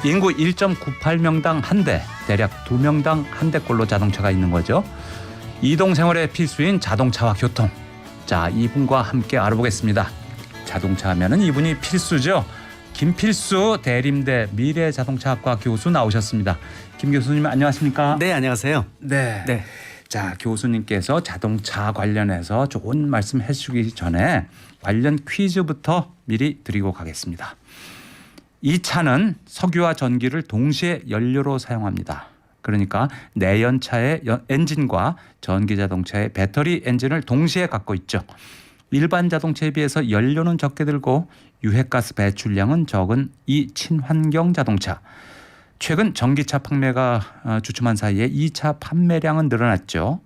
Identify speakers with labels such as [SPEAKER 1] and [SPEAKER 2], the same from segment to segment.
[SPEAKER 1] 인구 1.98명당 한 대, 대략 2명당 한 대꼴로 자동차가 있는 거죠. 이동 생활에 필수인 자동차와 교통. 자, 이분과 함께 알아보겠습니다. 자동차 하면은 이분이 필수죠. 김필수 대림대 미래자동차학과 교수 나오셨습니다. 김 교수님 안녕하십니까?
[SPEAKER 2] 네, 안녕하세요.
[SPEAKER 1] 네.
[SPEAKER 2] 네.
[SPEAKER 1] 자, 교수님께서 자동차 관련해서 좋은 말씀 해주기 전에 관련 퀴즈부터 미리 드리고 가겠습니다. 이 차는 석유와 전기를 동시에 연료로 사용합니다. 그러니까 내연차의 엔진과 전기자동차의 배터리 엔진을 동시에 갖고 있죠. 일반 자동차에 비해서 연료는 적게 들고 유해가스 배출량은 적은 이 친환경 자동차. 최근 전기차 판매가 주춤한 사이에 이 차 판매량은 늘어났죠.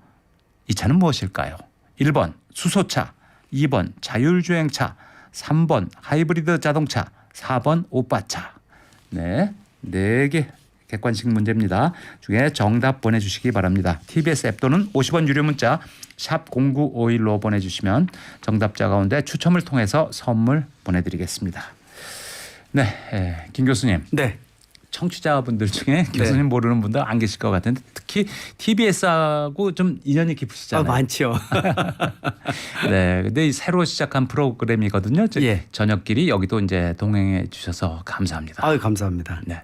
[SPEAKER 1] 이 차는 무엇일까요? 1번 수소차, 2번 자율주행차, 3번 하이브리드 자동차, 4번 오빠차. 네, 4개 객관식 문제입니다. 중에 정답 보내주시기 바랍니다. TBS 앱 또는 50원 유료 문자 샵 0951로 보내주시면 정답자 가운데 추첨을 통해서 선물 보내드리겠습니다. 네, 김 교수님.
[SPEAKER 2] 네.
[SPEAKER 1] 청취자분들 중에 교수님 모르는 분들 안 계실 것 같은데 특히 TBS하고 좀 인연이 깊으시잖아요.
[SPEAKER 2] 많죠.
[SPEAKER 1] 네, 근데 새로 시작한 프로그램이거든요.
[SPEAKER 2] 예.
[SPEAKER 1] 저녁끼리 여기도 이제 동행해 주셔서 감사합니다.
[SPEAKER 2] 아유, 감사합니다.
[SPEAKER 1] 네.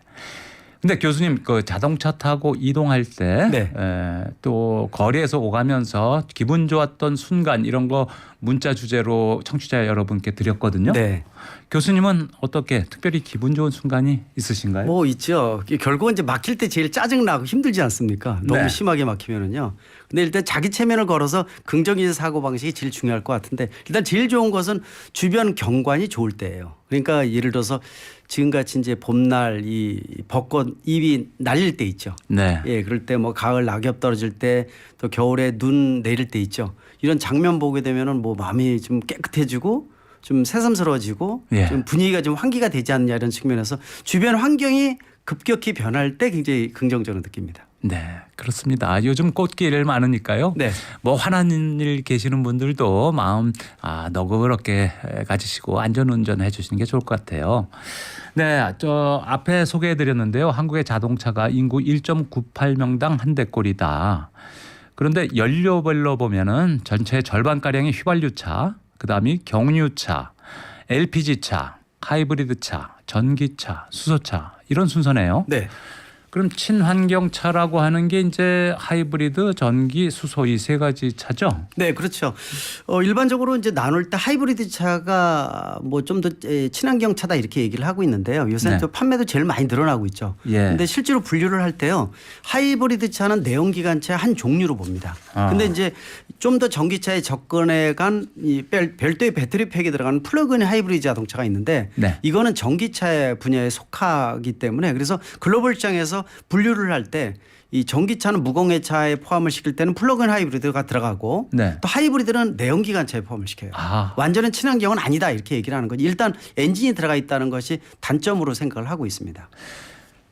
[SPEAKER 1] 근데 교수님 그 자동차 타고 이동할 때
[SPEAKER 2] 네.
[SPEAKER 1] 또 거리에서 오가면서 기분 좋았던 순간 이런 거 문자 주제로 청취자 여러분께 드렸거든요.
[SPEAKER 2] 네.
[SPEAKER 1] 교수님은 어떻게 특별히 기분 좋은 순간이 있으신가요?
[SPEAKER 2] 뭐 있죠. 결국은 이제 막힐 때 제일 짜증나고 힘들지 않습니까? 너무
[SPEAKER 1] 네.
[SPEAKER 2] 심하게 막히면은요. 근데 일단 자기 체면을 걸어서 긍정적인 사고 방식이 제일 중요할 것 같은데 일단 제일 좋은 것은 주변 경관이 좋을 때예요. 그러니까 예를 들어서 지금같이 이제 봄날 이 벚꽃 잎이 날릴 때 있죠.
[SPEAKER 1] 네.
[SPEAKER 2] 예, 그럴 때 뭐 가을 낙엽 떨어질 때 또 겨울에 눈 내릴 때 있죠. 이런 장면 보게 되면은 뭐 마음이 좀 깨끗해지고 좀 새삼스러워지고
[SPEAKER 1] 예.
[SPEAKER 2] 좀 분위기가 좀 환기가 되지 않냐 이런 측면에서 주변 환경이 급격히 변할 때 굉장히 긍정적으로 느낍니다.
[SPEAKER 1] 네, 그렇습니다. 요즘 꽃길 많으니까요.
[SPEAKER 2] 네.
[SPEAKER 1] 뭐 화난 일 계시는 분들도 마음 너그럽게 가지시고 안전운전 해주시는 게 좋을 것 같아요. 네, 저 앞에 소개해드렸는데요. 한국의 자동차가 인구 1.98명당 한 대꼴이다. 그런데 연료별로 보면은 전체 절반가량이 휘발유차, 그다음이 경유차, LPG차, 하이브리드차, 전기차, 수소차 이런 순서네요.
[SPEAKER 2] 네.
[SPEAKER 1] 그럼 친환경차라고 하는 게 이제 하이브리드, 전기, 수소 이 세 가지 차죠?
[SPEAKER 2] 네, 그렇죠. 일반적으로 이제 나눌 때 하이브리드 차가 뭐 좀 더 친환경 차다 이렇게 얘기를 하고 있는데요. 요새는
[SPEAKER 1] 네.
[SPEAKER 2] 또 판매도 제일 많이 늘어나고 있죠.
[SPEAKER 1] 예.
[SPEAKER 2] 근데 실제로 분류를 할 때요. 하이브리드 차는 내연기관차 한 종류로 봅니다. 근데 이제 좀 더 전기차에 접근해 간 이 별도의 배터리 팩이 들어가는 플러그인 하이브리드 자동차가 있는데
[SPEAKER 1] 네.
[SPEAKER 2] 이거는 전기차 분야에 속하기 때문에 그래서 글로벌 시장에서 분류를 할 때 이 전기차는 무공해차에 포함을 시킬 때는 플러그인 하이브리드가 들어가고
[SPEAKER 1] 네.
[SPEAKER 2] 또 하이브리드는 내연기관차에 포함을 시켜요. 완전한 친환경은 아니다 이렇게 얘기를 하는 거죠. 일단 엔진이 들어가 있다는 것이 단점으로 생각을 하고 있습니다.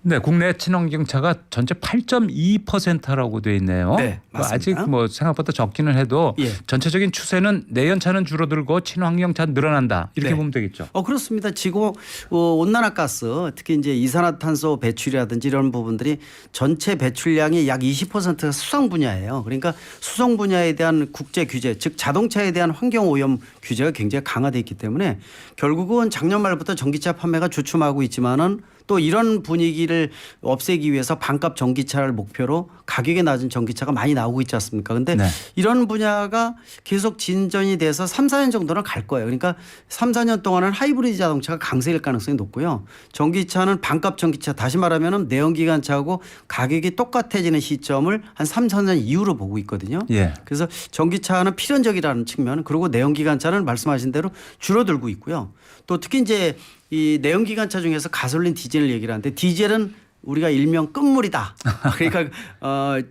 [SPEAKER 1] 네, 국내 친환경차가 전체 8.2%라고 돼 있네요.
[SPEAKER 2] 네, 맞습니다.
[SPEAKER 1] 아직 뭐 생각보다 적기는 해도
[SPEAKER 2] 예.
[SPEAKER 1] 전체적인 추세는 내연차는 줄어들고 친환경차는 늘어난다 이렇게
[SPEAKER 2] 네.
[SPEAKER 1] 보면 되겠죠.
[SPEAKER 2] 그렇습니다. 지구 온난화가스 특히 이제 이산화탄소 배출이라든지 이런 부분들이 전체 배출량의 약 20%가 수성 분야예요. 그러니까 수성 분야에 대한 국제 규제, 즉 자동차에 대한 환경 오염 규제가 굉장히 강화돼 있기 때문에 결국은 작년 말부터 전기차 판매가 주춤하고 있지만은 또 이런 분위기를 없애기 위해서 반값 전기차를 목표로 가격이 낮은 전기차가 많이 나오고 있지 않습니까? 그런데
[SPEAKER 1] 네.
[SPEAKER 2] 이런 분야가 계속 진전이 돼서 3, 4년 정도는 갈 거예요. 그러니까 3, 4년 동안은 하이브리드 자동차가 강세일 가능성이 높고요. 전기차는 반값 전기차 다시 말하면 내연기관차하고 가격이 똑같아지는 시점을 한 3, 4년 이후로 보고 있거든요.
[SPEAKER 1] 예.
[SPEAKER 2] 그래서 전기차는 필연적이라는 측면 그리고 내연기관차는 말씀하신 대로 줄어들고 있고요. 또 특히 이제 이 내연기관차 중에서 가솔린 디젤을 얘기를 하는데 디젤은 우리가 일명 끝물이다. 그러니까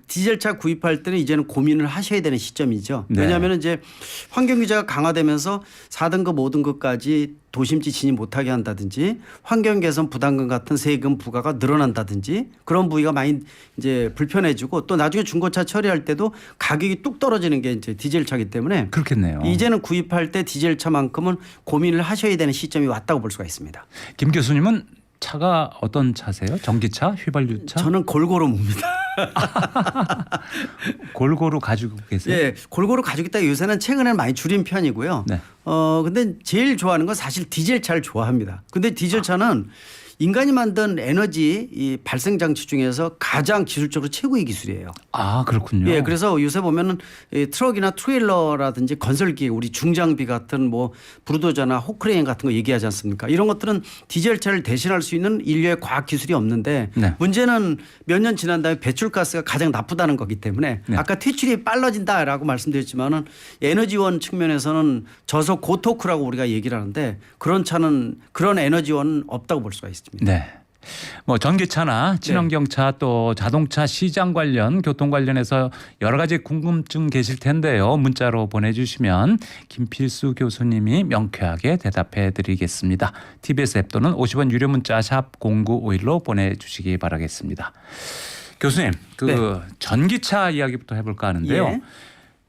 [SPEAKER 2] 디젤차 구입할 때는 이제는 고민을 하셔야 되는 시점이죠.
[SPEAKER 1] 네.
[SPEAKER 2] 왜냐하면 이제 환경 규제가 강화되면서 4등급, 5등급까지 도심지 진입 못하게 한다든지 환경 개선 부담금 같은 세금 부과가 늘어난다든지 그런 부위가 많이 이제 불편해지고 또 나중에 중고차 처리할 때도 가격이 뚝 떨어지는 게 이제 디젤차이기 때문에
[SPEAKER 1] 그렇겠네요.
[SPEAKER 2] 이제는 구입할 때 디젤차만큼은 고민을 하셔야 되는 시점이 왔다고 볼 수가 있습니다.
[SPEAKER 1] 김 교수님은 차가 어떤 차세요? 전기차, 휘발유차?
[SPEAKER 2] 저는 골고루 봅니다.
[SPEAKER 1] 골고루 가지고 계세요?
[SPEAKER 2] 예, 골고루 가지고 있다. 요새는 최근에는 많이 줄인 편이고요.
[SPEAKER 1] 네.
[SPEAKER 2] 근데 제일 좋아하는 건 사실 디젤 차를 좋아합니다. 근데 디젤 차는 인간이 만든 에너지 이 발생 장치 중에서 가장 기술적으로 최고의 기술이에요.
[SPEAKER 1] 아, 그렇군요.
[SPEAKER 2] 예, 그래서 요새 보면은 이 트럭이나 트레일러라든지 건설기, 우리 중장비 같은 뭐 브루도저나 호크레인 같은 거 얘기하지 않습니까? 이런 것들은 디젤차를 대신할 수 있는 인류의 과학 기술이 없는데
[SPEAKER 1] 네.
[SPEAKER 2] 문제는 몇 년 지난 다음에 배출가스가 가장 나쁘다는 거기 때문에
[SPEAKER 1] 네.
[SPEAKER 2] 아까 퇴출이 빨라진다라고 말씀드렸지만은 에너지원 측면에서는 저속 고토크라고 우리가 얘기를 하는데 그런 차는 그런 에너지원은 없다고 볼 수가 있습니다.
[SPEAKER 1] 네. 뭐 전기차나 친환경차 또 자동차 시장 관련 교통 관련해서 여러 가지 궁금증 계실 텐데요. 문자로 보내주시면 김필수 교수님이 명쾌하게 대답해 드리겠습니다. TBS 앱 또는 50원 유료 문자 샵 0951로 보내주시기 바라겠습니다. 교수님 그 전기차 이야기부터 해볼까 하는데요.
[SPEAKER 2] 예.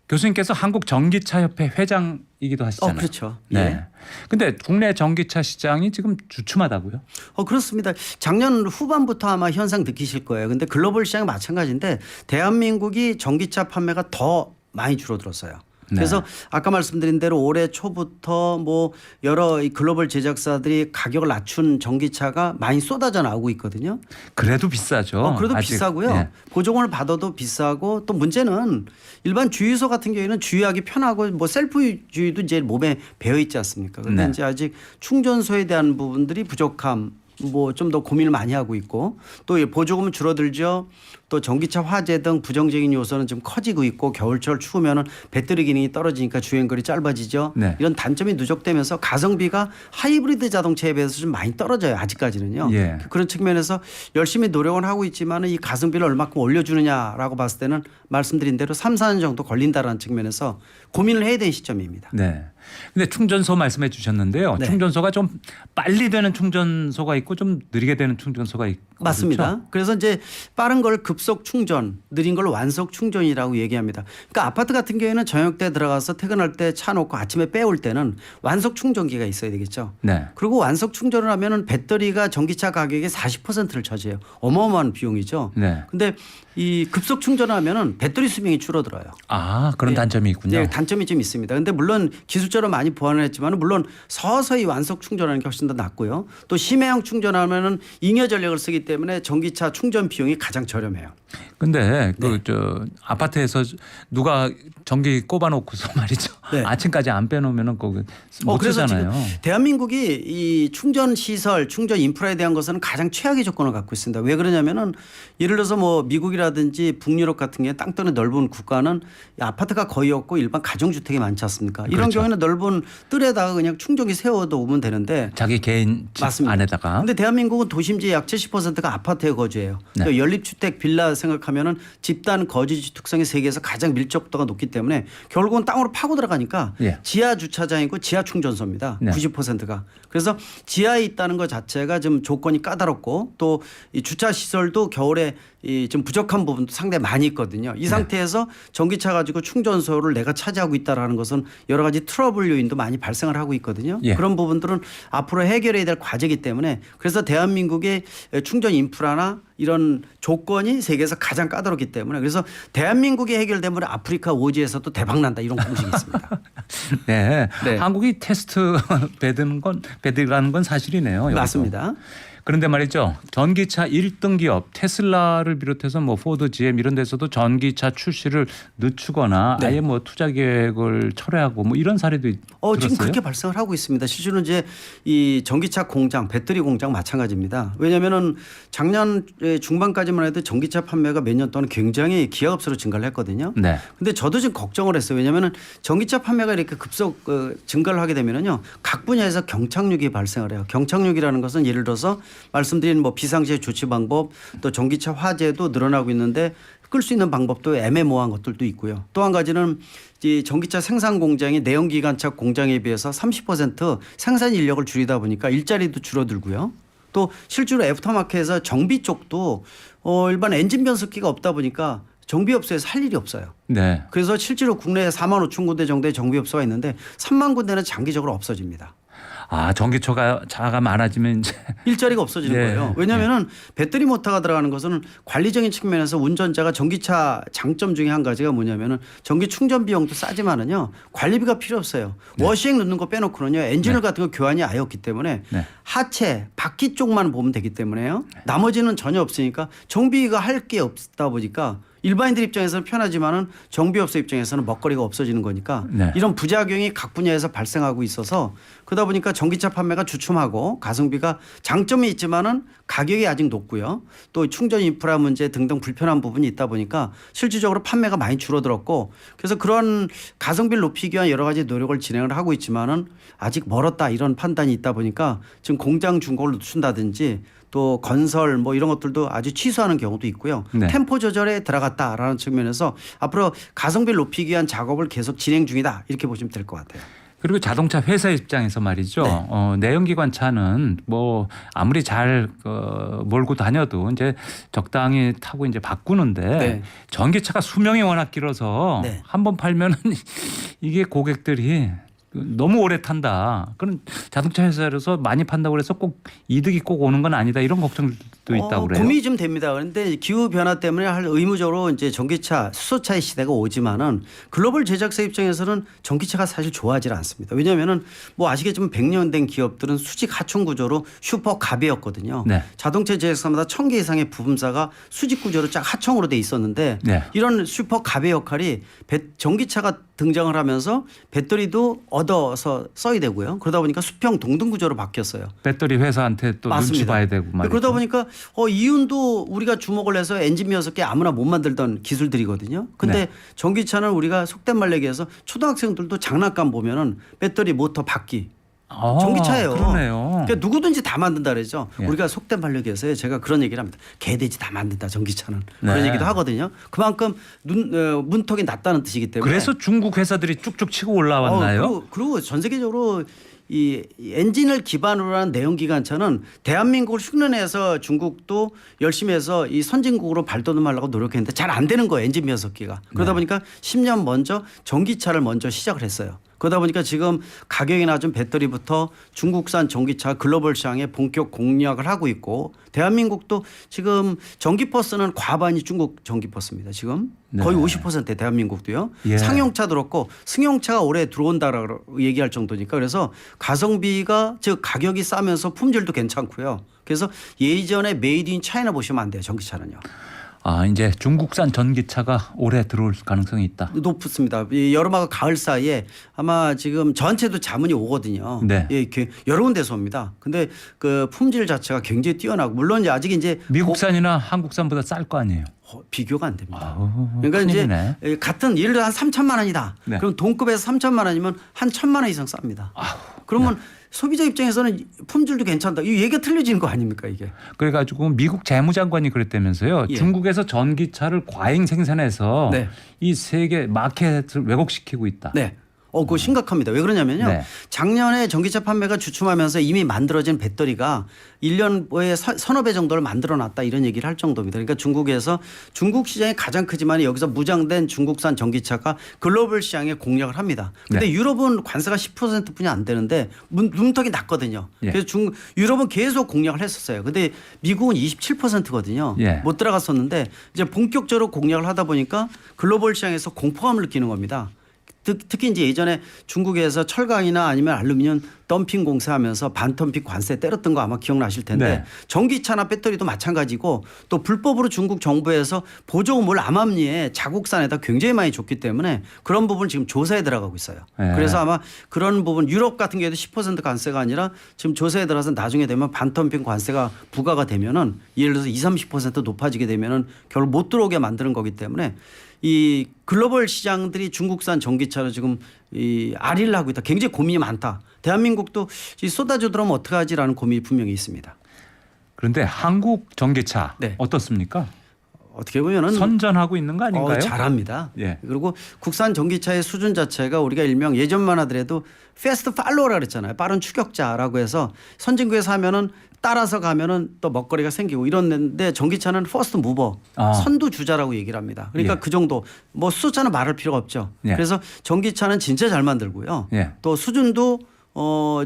[SPEAKER 1] 교수님께서 한국전기차협회 회장이기도 하시잖아요.
[SPEAKER 2] 그렇죠.
[SPEAKER 1] 네.
[SPEAKER 2] 예.
[SPEAKER 1] 근데 국내 전기차 시장이 지금 주춤하다고요?
[SPEAKER 2] 그렇습니다. 작년 후반부터 아마 현상 느끼실 거예요. 근데 글로벌 시장이 마찬가지인데 대한민국이 전기차 판매가 더 많이 줄어들었어요.
[SPEAKER 1] 네.
[SPEAKER 2] 그래서 아까 말씀드린 대로 올해 초부터 뭐 여러 이 글로벌 제작사들이 가격을 낮춘 전기차가 많이 쏟아져 나오고 있거든요.
[SPEAKER 1] 그래도 비싸죠.
[SPEAKER 2] 그래도
[SPEAKER 1] 아직.
[SPEAKER 2] 비싸고요.
[SPEAKER 1] 네.
[SPEAKER 2] 보조금을 받아도 비싸고 또 문제는 일반 주유소 같은 경우에는 주유하기 편하고 뭐 셀프 주유도 이제 몸에 배어 있지 않습니까? 그런데
[SPEAKER 1] 네.
[SPEAKER 2] 이제 아직 충전소에 대한 부분들이 부족함 뭐 좀 더 고민을 많이 하고 있고 또 보조금은 줄어들죠. 또 전기차 화재 등 부정적인 요소는 좀 커지고 있고 겨울철 추우면은 배터리 기능이 떨어지니까 주행거리 짧아지죠.
[SPEAKER 1] 네.
[SPEAKER 2] 이런 단점이 누적되면서 가성비가 하이브리드 자동차에 비해서 좀 많이 떨어져요. 아직까지는요.
[SPEAKER 1] 예.
[SPEAKER 2] 그런 측면에서 열심히 노력은 하고 있지만은 이 가성비를 얼마큼 올려주느냐라고 봤을 때는 말씀드린 대로 3, 4년 정도 걸린다라는 측면에서 고민을 해야 되는 시점입니다.
[SPEAKER 1] 네. 근데 충전소 말씀해 주셨는데요.
[SPEAKER 2] 네.
[SPEAKER 1] 충전소가 좀 빨리 되는 충전소가 있고 좀 느리게 되는 충전소가 있고
[SPEAKER 2] 맞습니다.
[SPEAKER 1] 그렇죠?
[SPEAKER 2] 그래서 이제 빠른 걸 급속 충전, 느린 걸 완속 충전이라고 얘기합니다. 그러니까 아파트 같은 경우에는 저녁 때 들어가서 퇴근할 때 차 놓고 아침에 빼올 때는 완속 충전기가 있어야 되겠죠.
[SPEAKER 1] 네.
[SPEAKER 2] 그리고 완속 충전을 하면은 배터리가 전기차 가격의 40%를 차지해요. 어마어마한 비용이죠.
[SPEAKER 1] 네.
[SPEAKER 2] 근데 이 급속 충전을 하면은 배터리 수명이 줄어들어요.
[SPEAKER 1] 아, 그런
[SPEAKER 2] 예.
[SPEAKER 1] 단점이 있군요.
[SPEAKER 2] 네, 단점이 좀 있습니다. 근데 물론 기술적으로 많이 보완을 했지만 물론 서서히 완속 충전하는 게 훨씬 더 낫고요. 또 심해형 충전하면은 잉여 전력을 쓰기 때문에 전기차 충전 비용이 가장 저렴해요.
[SPEAKER 1] 근데
[SPEAKER 2] 네.
[SPEAKER 1] 그 저 아파트에서 누가 전기 꼽아 놓고서 말이죠.
[SPEAKER 2] 네.
[SPEAKER 1] 아침까지 안 빼놓으면은 그거 못
[SPEAKER 2] 그래서
[SPEAKER 1] 쓰잖아요.
[SPEAKER 2] 지금 대한민국이 이 충전 시설, 충전 인프라에 대한 것은 가장 최악의 조건을 갖고 있습니다. 왜 그러냐면은 예를 들어서 뭐 미국이라든지 북유럽 같은 게 땅덩이 넓은 국가는 아파트가 거의 없고 일반 가정주택이 많지 않습니까? 이런
[SPEAKER 1] 그렇죠.
[SPEAKER 2] 경우에는 넓은 뜰에다가 그냥 충전기 세워도 오면 되는데
[SPEAKER 1] 자기 개인 집
[SPEAKER 2] 맞습니다.
[SPEAKER 1] 안에다가.
[SPEAKER 2] 근데 대한민국은 도심지의 약 70%가 아파트에 거주해요.
[SPEAKER 1] 네.
[SPEAKER 2] 그러니까 연립주택, 빌라 생각하면은 집단 거주지 특성이 세계에서 가장 밀접도가 높기 때문에 결국은 땅으로 파고 들어가니까
[SPEAKER 1] 예.
[SPEAKER 2] 지하 주차장이고 지하 충전소입니다.
[SPEAKER 1] 네.
[SPEAKER 2] 90%가. 그래서 지하에 있다는 것 자체가 좀 조건이 까다롭고 또 이 주차 시설도 겨울에 이 좀 부족한 부분도 상당히 많이 있거든요. 이 상태에서 전기차 가지고 충전소를 내가 차지하고 있다라는 것은 여러 가지 트러블 요인도 많이 발생을 하고 있거든요.
[SPEAKER 1] 예.
[SPEAKER 2] 그런 부분들은 앞으로 해결해야 될 과제이기 때문에 그래서 대한민국의 충전 인프라나 이런 조건이 세계에서 가장 까다롭기 때문에 그래서 대한민국이 해결되면 아프리카 오지에서도 대박 난다 이런 공식이 있습니다.
[SPEAKER 1] 네.
[SPEAKER 2] 네.
[SPEAKER 1] 한국이 테스트 베드라는 건 사실이네요. 여기서.
[SPEAKER 2] 맞습니다.
[SPEAKER 1] 그런데 말이죠. 전기차 1등 기업 테슬라를 비롯해서 뭐 포드, GM 이런 데서도 전기차 출시를 늦추거나
[SPEAKER 2] 네.
[SPEAKER 1] 아예 뭐 투자 계획을 철회하고 뭐 이런 사례도 들었어요.
[SPEAKER 2] 지금 그렇게 발생을 하고 있습니다. 실제로 이제 이 전기차 공장, 배터리 공장 마찬가지입니다. 왜냐하면은 작년 중반까지만 해도 전기차 판매가 몇 년 동안 굉장히 기하급수로 증가를 했거든요.
[SPEAKER 1] 네.
[SPEAKER 2] 근데 저도 지금 걱정을 했어요. 왜냐하면은 전기차 판매가 이렇게 급속 증가를 하게 되면은요 각 분야에서 경착륙이 발생을 해요. 경착륙이라는 것은 예를 들어서 말씀드린 뭐 비상시에 조치 방법 또 전기차 화재도 늘어나고 있는데 끌 수 있는 방법도 애매모호한 것들도 있고요. 또 한 가지는 이 전기차 생산 공장이 내연기관차 공장에 비해서 30% 생산 인력을 줄이다 보니까 일자리도 줄어들고요. 또 실제로 애프터마켓에서 정비 쪽도 일반 엔진 변속기가 없다 보니까 정비업소에서 할 일이 없어요.
[SPEAKER 1] 네.
[SPEAKER 2] 그래서 실제로 국내에 4만 5천 군데 정도의 정비업소가 있는데 3만 군데는 장기적으로 없어집니다.
[SPEAKER 1] 전기차가 많아지면 이제
[SPEAKER 2] 일자리가 없어지는
[SPEAKER 1] 네.
[SPEAKER 2] 거예요. 왜냐하면 배터리 모터가 들어가는 것은 관리적인 측면에서 운전자가 전기차 장점 중에 한 가지가 뭐냐면은 전기 충전 비용도 싸지만은요 관리비가 필요 없어요. 워싱 넣는 거 빼놓고는요 엔진을 같은 거 교환이 아예 없기 때문에
[SPEAKER 1] 네.
[SPEAKER 2] 하체 바퀴 쪽만 보면 되기 때문에요. 나머지는 전혀 없으니까 정비가 할 게 없다 보니까 일반인들 입장에서는 편하지만은 정비업소 입장에서는 먹거리가 없어지는 거니까
[SPEAKER 1] 네.
[SPEAKER 2] 이런 부작용이 각 분야에서 발생하고 있어서 그러다 보니까 전기차 판매가 주춤하고 가성비가 장점이 있지만은 가격이 아직 높고요. 또 충전 인프라 문제 등등 불편한 부분이 있다 보니까 실질적으로 판매가 많이 줄어들었고 그래서 그런 가성비를 높이기 위한 여러 가지 노력을 진행을 하고 있지만은 아직 멀었다 이런 판단이 있다 보니까 지금 공장 준공을 늦춘다든지 또 건설 뭐 이런 것들도 아주 취소하는 경우도 있고요.
[SPEAKER 1] 네.
[SPEAKER 2] 템포 조절에 들어갔다라는 측면에서 앞으로 가성비를 높이기 위한 작업을 계속 진행 중이다 이렇게 보시면 될 것 같아요.
[SPEAKER 1] 그리고 자동차 회사 입장에서 말이죠.
[SPEAKER 2] 네.
[SPEAKER 1] 내연기관 차는 뭐 아무리 잘 몰고 다녀도 이제 적당히 타고 이제 바꾸는데
[SPEAKER 2] 네.
[SPEAKER 1] 전기차가 수명이 워낙 길어서
[SPEAKER 2] 네.
[SPEAKER 1] 한번 팔면은 이게 고객들이 너무 오래 탄다. 그런 자동차 회사에서 많이 판다고 그래서 꼭 이득이 꼭 오는 건 아니다. 이런 걱정도 있다고 그래요.
[SPEAKER 2] 고민이 좀 됩니다. 그런데 기후 변화 때문에 의무적으로 이제 전기차, 수소차의 시대가 오지만은 글로벌 제작사 입장에서는 전기차가 사실 좋아하지 않습니다. 왜냐하면은 뭐 아시겠지만 100년 된 기업들은 수직 하청 구조로 슈퍼 갑이었거든요.
[SPEAKER 1] 네.
[SPEAKER 2] 자동차 제작사마다 1000개 이상의 부품사가 수직 구조로 쫙 하청으로 돼 있었는데
[SPEAKER 1] 네.
[SPEAKER 2] 이런 슈퍼 갑의 역할이 전기차가 등장을 하면서 배터리도 얻어서 써야 되고요. 그러다 보니까 수평 동등 구조로 바뀌었어요.
[SPEAKER 1] 배터리 회사한테 또 눈치
[SPEAKER 2] 맞습니다.
[SPEAKER 1] 봐야 되고 말이죠.
[SPEAKER 2] 그러다 보니까 이윤도 우리가 주목을 해서 엔진 6개 아무나 못 만들던 기술들이거든요. 근데
[SPEAKER 1] 네.
[SPEAKER 2] 전기차는 우리가 속된 말로 얘기해서 초등학생들도 장난감 보면은 배터리 모터 바퀴 전기차예요.
[SPEAKER 1] 그러네요.
[SPEAKER 2] 그러니까 누구든지 다 만든다 그러죠.
[SPEAKER 1] 예.
[SPEAKER 2] 우리가 속된 말로 얘기해서 제가 그런 얘기를 합니다. 개돼지 다 만든다 전기차는. 그런
[SPEAKER 1] 네.
[SPEAKER 2] 얘기도 하거든요. 그만큼 문턱이 낮다는 뜻이기 때문에.
[SPEAKER 1] 그래서 중국 회사들이 쭉쭉 치고 올라왔나요?
[SPEAKER 2] 그리고 전 세계적으로 이 엔진을 기반으로 한 내연기관차는 대한민국을 흉내내서 중국도 열심히 해서 이 선진국으로 발돋움하려고 노력했는데 잘 안 되는 거예요. 엔진 변속기가. 그러다 보니까 10년 먼저 전기차를 먼저 시작을 했어요. 그러다 보니까 지금 가격이 낮은 배터리부터 중국산 전기차 글로벌 시장에 본격 공략을 하고 있고 대한민국도 지금 전기버스는 과반이 중국 전기버스입니다. 지금 거의
[SPEAKER 1] 네.
[SPEAKER 2] 50%에 대한민국도요.
[SPEAKER 1] 예.
[SPEAKER 2] 상용차도 그렇고 승용차가 올해 들어온다라고 얘기할 정도니까 그래서 가성비가 즉 가격이 싸면서 품질도 괜찮고요. 그래서 예전에 메이드 인 차이나 보시면 안 돼요. 전기차는요.
[SPEAKER 1] 이제 중국산 전기차가 올해 들어올 가능성이 있다.
[SPEAKER 2] 높습니다. 이 여름하고 가을 사이에 아마 지금 전체도 자문이 오거든요.
[SPEAKER 1] 네.
[SPEAKER 2] 예, 이렇게 여러 군데서 옵니다. 근데 그 품질 자체가 굉장히 뛰어나고 물론 이제 아직 이제
[SPEAKER 1] 미국산이나 한국산보다 쌀 거 아니에요.
[SPEAKER 2] 비교가 안 됩니다.
[SPEAKER 1] 아우,
[SPEAKER 2] 그러니까
[SPEAKER 1] 큰일이네.
[SPEAKER 2] 이제 같은 예를 들어 한 3천만 원이다.
[SPEAKER 1] 네.
[SPEAKER 2] 그럼 동급에서 3천만 원이면 한 1,000만 원 이상 쌉니다. 그러면 소비자 입장에서는 품질도 괜찮다. 이 얘기가 틀려지는 거 아닙니까 이게?
[SPEAKER 1] 그래가지고 미국 재무장관이 그랬다면서요.
[SPEAKER 2] 예.
[SPEAKER 1] 중국에서 전기차를 과잉 생산해서
[SPEAKER 2] 네.
[SPEAKER 1] 이 세계 마켓을 왜곡시키고 있다.
[SPEAKER 2] 네. 그거 심각합니다. 왜 그러냐면요.
[SPEAKER 1] 네.
[SPEAKER 2] 작년에 전기차 판매가 주춤하면서 이미 만들어진 배터리가 1년에 서너 배 정도를 만들어 놨다 이런 얘기를 할 정도입니다. 그러니까 중국에서 중국 시장이 가장 크지만 여기서 무장된 중국산 전기차가 글로벌 시장에 공략을 합니다. 근데
[SPEAKER 1] 네.
[SPEAKER 2] 유럽은 관세가 10%뿐이 안 되는데 문턱이 낮거든요.
[SPEAKER 1] 예.
[SPEAKER 2] 그래서 유럽은 계속 공략을 했었어요. 근데 미국은 27%거든요.
[SPEAKER 1] 예.
[SPEAKER 2] 못 들어갔었는데 이제 본격적으로 공략을 하다 보니까 글로벌 시장에서 공포감을 느끼는 겁니다. 특히 이제 예전에 중국에서 철강이나 아니면 알루미늄 덤핑 공세하면서 반덤핑 관세 때렸던 거 아마 기억나실 텐데
[SPEAKER 1] 네.
[SPEAKER 2] 전기차나 배터리도 마찬가지고 또 불법으로 중국 정부에서 보조금을 암암리에 자국산에다 굉장히 많이 줬기 때문에 그런 부분 지금 조사에 들어가고 있어요.
[SPEAKER 1] 네.
[SPEAKER 2] 그래서 아마 그런 부분 유럽 같은 경우에도 10% 관세가 아니라 지금 조사에 들어서 나중에 되면 반덤핑 관세가 부과가 되면은 예를 들어서 20-30% 높아지게 되면은 결국 못 들어오게 만드는 거기 때문에 이 글로벌 시장들이 중국산 전기차로 지금 이 아리를 하고 있다. 굉장히 고민이 많다. 대한민국도 쏟아져 들어오면 어떡하지라는 고민이 분명히 있습니다.
[SPEAKER 1] 그런데 한국 전기차
[SPEAKER 2] 네.
[SPEAKER 1] 어떻습니까?
[SPEAKER 2] 어떻게 보면은
[SPEAKER 1] 선전하고 있는 거 아닌가요?
[SPEAKER 2] 잘합니다.
[SPEAKER 1] 예.
[SPEAKER 2] 그리고 국산 전기차의 수준 자체가 우리가 일명 예전만 하더라도 패스트 팔로워라 그랬잖아요. 빠른 추격자라고 해서 선진국에서 하면은 따라서 가면은 또 먹거리가 생기고 이런데 전기차는 퍼스트 무버 선두주자라고 얘기를 합니다. 그러니까
[SPEAKER 1] 예.
[SPEAKER 2] 그 정도 뭐 수소차는 말할 필요가 없죠.
[SPEAKER 1] 예.
[SPEAKER 2] 그래서 전기차는 진짜 잘 만들고요.
[SPEAKER 1] 예.
[SPEAKER 2] 또 수준도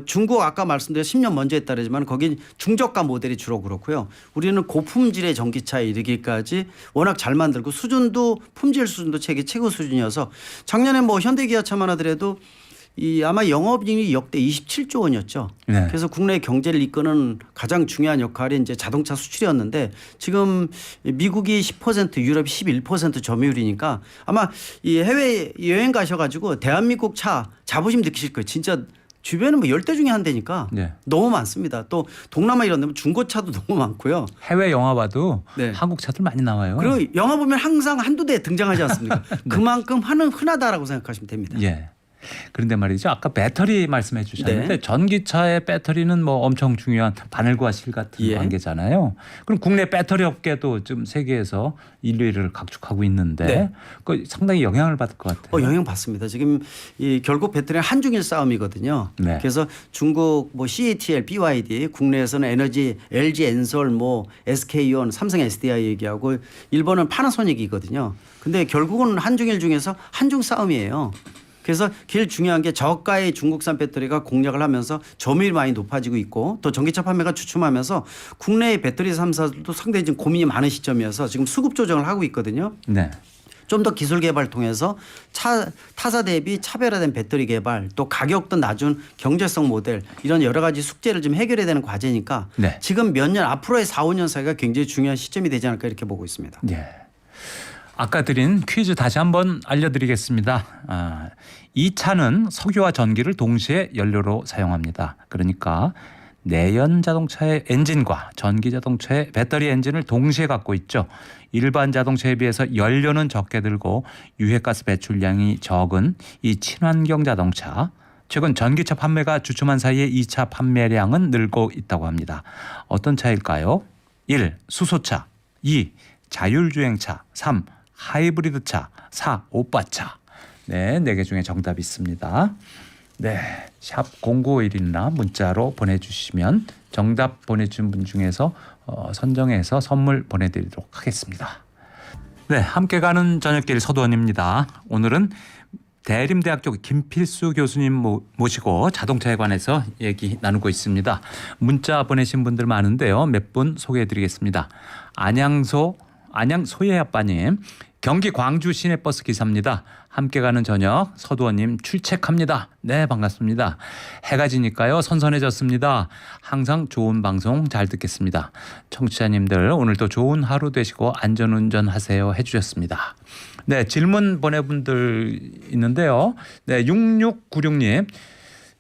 [SPEAKER 2] 중국 아까 말씀드린 10년 먼저 했다 그러지만 거긴 중저가 모델이 주로 그렇고요. 우리는 고품질의 전기차에 이르기까지 워낙 잘 만들고 수준도 품질 수준도 세계 최고 수준이어서 작년에 뭐 현대기아차만 하더라도 아마 영업이익이 역대 27조 원이었죠.
[SPEAKER 1] 네.
[SPEAKER 2] 그래서 국내 경제를 이끄는 가장 중요한 역할이 이제 자동차 수출이었는데 지금 미국이 10% 유럽이 11% 점유율이니까 아마 이 해외 여행 가셔가지고 대한민국 차 자부심 느끼실 거예요. 진짜 주변은 뭐 10대 중에 한 대니까
[SPEAKER 1] 네.
[SPEAKER 2] 너무 많습니다. 또 동남아 이런 데면 중고차도 너무 많고요.
[SPEAKER 1] 해외 영화 봐도
[SPEAKER 2] 네.
[SPEAKER 1] 한국 차들 많이 나와요.
[SPEAKER 2] 그리고 영화 보면 항상 한두 대 등장하지 않습니까? 그만큼 흔하다라고 생각하시면 됩니다.
[SPEAKER 1] 예. 그런데 말이죠. 아까 배터리 말씀해 주셨는데
[SPEAKER 2] 네.
[SPEAKER 1] 전기차의 배터리는 뭐 엄청 중요한 바늘과 실 같은
[SPEAKER 2] 예.
[SPEAKER 1] 관계잖아요. 그럼 국내 배터리 업계도 좀 세계에서 1위를 각축하고 있는데
[SPEAKER 2] 네.
[SPEAKER 1] 그 상당히 영향을 받을 것 같아요.
[SPEAKER 2] 영향 받습니다. 지금 결국 배터리는 한중일 싸움이거든요.
[SPEAKER 1] 네.
[SPEAKER 2] 그래서 중국 뭐 CATL, BYD, 국내에서는 에너지, LG 엔솔, 뭐 SK온, 삼성 SDI 얘기하고 일본은 파나소닉이거든요. 근데 결국은 한중일 중에서 한중 싸움이에요. 그래서 제일 중요한 게 저가의 중국산 배터리가 공략을 하면서 점유율이 많이 높아지고 있고 또 전기차 판매가 주춤하면서 국내의 배터리 3사들도 상당히 지금 고민이 많은 시점이어서 지금 수급 조정을 하고 있거든요.
[SPEAKER 1] 네.
[SPEAKER 2] 좀 더 기술 개발 통해서 타사 대비 차별화된 배터리 개발 또 가격도 낮은 경제성 모델 이런 여러 가지 숙제를 좀 해결해야 되는 과제니까
[SPEAKER 1] 네.
[SPEAKER 2] 지금 몇 년 앞으로의 4, 5년 사이가 굉장히 중요한 시점이 되지 않을까 이렇게 보고 있습니다.
[SPEAKER 1] 예. 아까 드린 퀴즈 다시 한번 알려드리겠습니다. 이 차는 석유와 전기를 동시에 연료로 사용합니다. 그러니까 내연 자동차의 엔진과 전기 자동차의 배터리 엔진을 동시에 갖고 있죠. 일반 자동차에 비해서 연료는 적게 들고 유해가스 배출량이 적은 이 친환경 자동차. 최근 전기차 판매가 주춤한 사이에 이 차 판매량은 늘고 있다고 합니다. 어떤 차일까요? 1. 수소차 2. 자율주행차 3. 하이브리드차 4. 오빠차. 네, 4개 중에 정답이 있습니다. 네, 샵 0951이나 문자로 보내주시면 정답 보내준 분 중에서 선정해서 선물 보내드리도록 하겠습니다. 네, 함께 가는 저녁길 서두원입니다. 오늘은 대림대학교 김필수 교수님 모시고 자동차에 관해서 얘기 나누고 있습니다. 문자 보내신 분들 많은데요. 몇 분 소개해드리겠습니다. 안양 소예 아빠님, 경기 광주 시내버스 기사입니다. 함께 가는 저녁 서두원님 출첵합니다. 네, 반갑습니다. 해가 지니까요 선선해졌습니다. 항상 좋은 방송 잘 듣겠습니다. 청취자님들 오늘도 좋은 하루 되시고 안전운전 하세요 해주셨습니다. 네, 질문 보내분 분들 있는데요. 네, 6696님.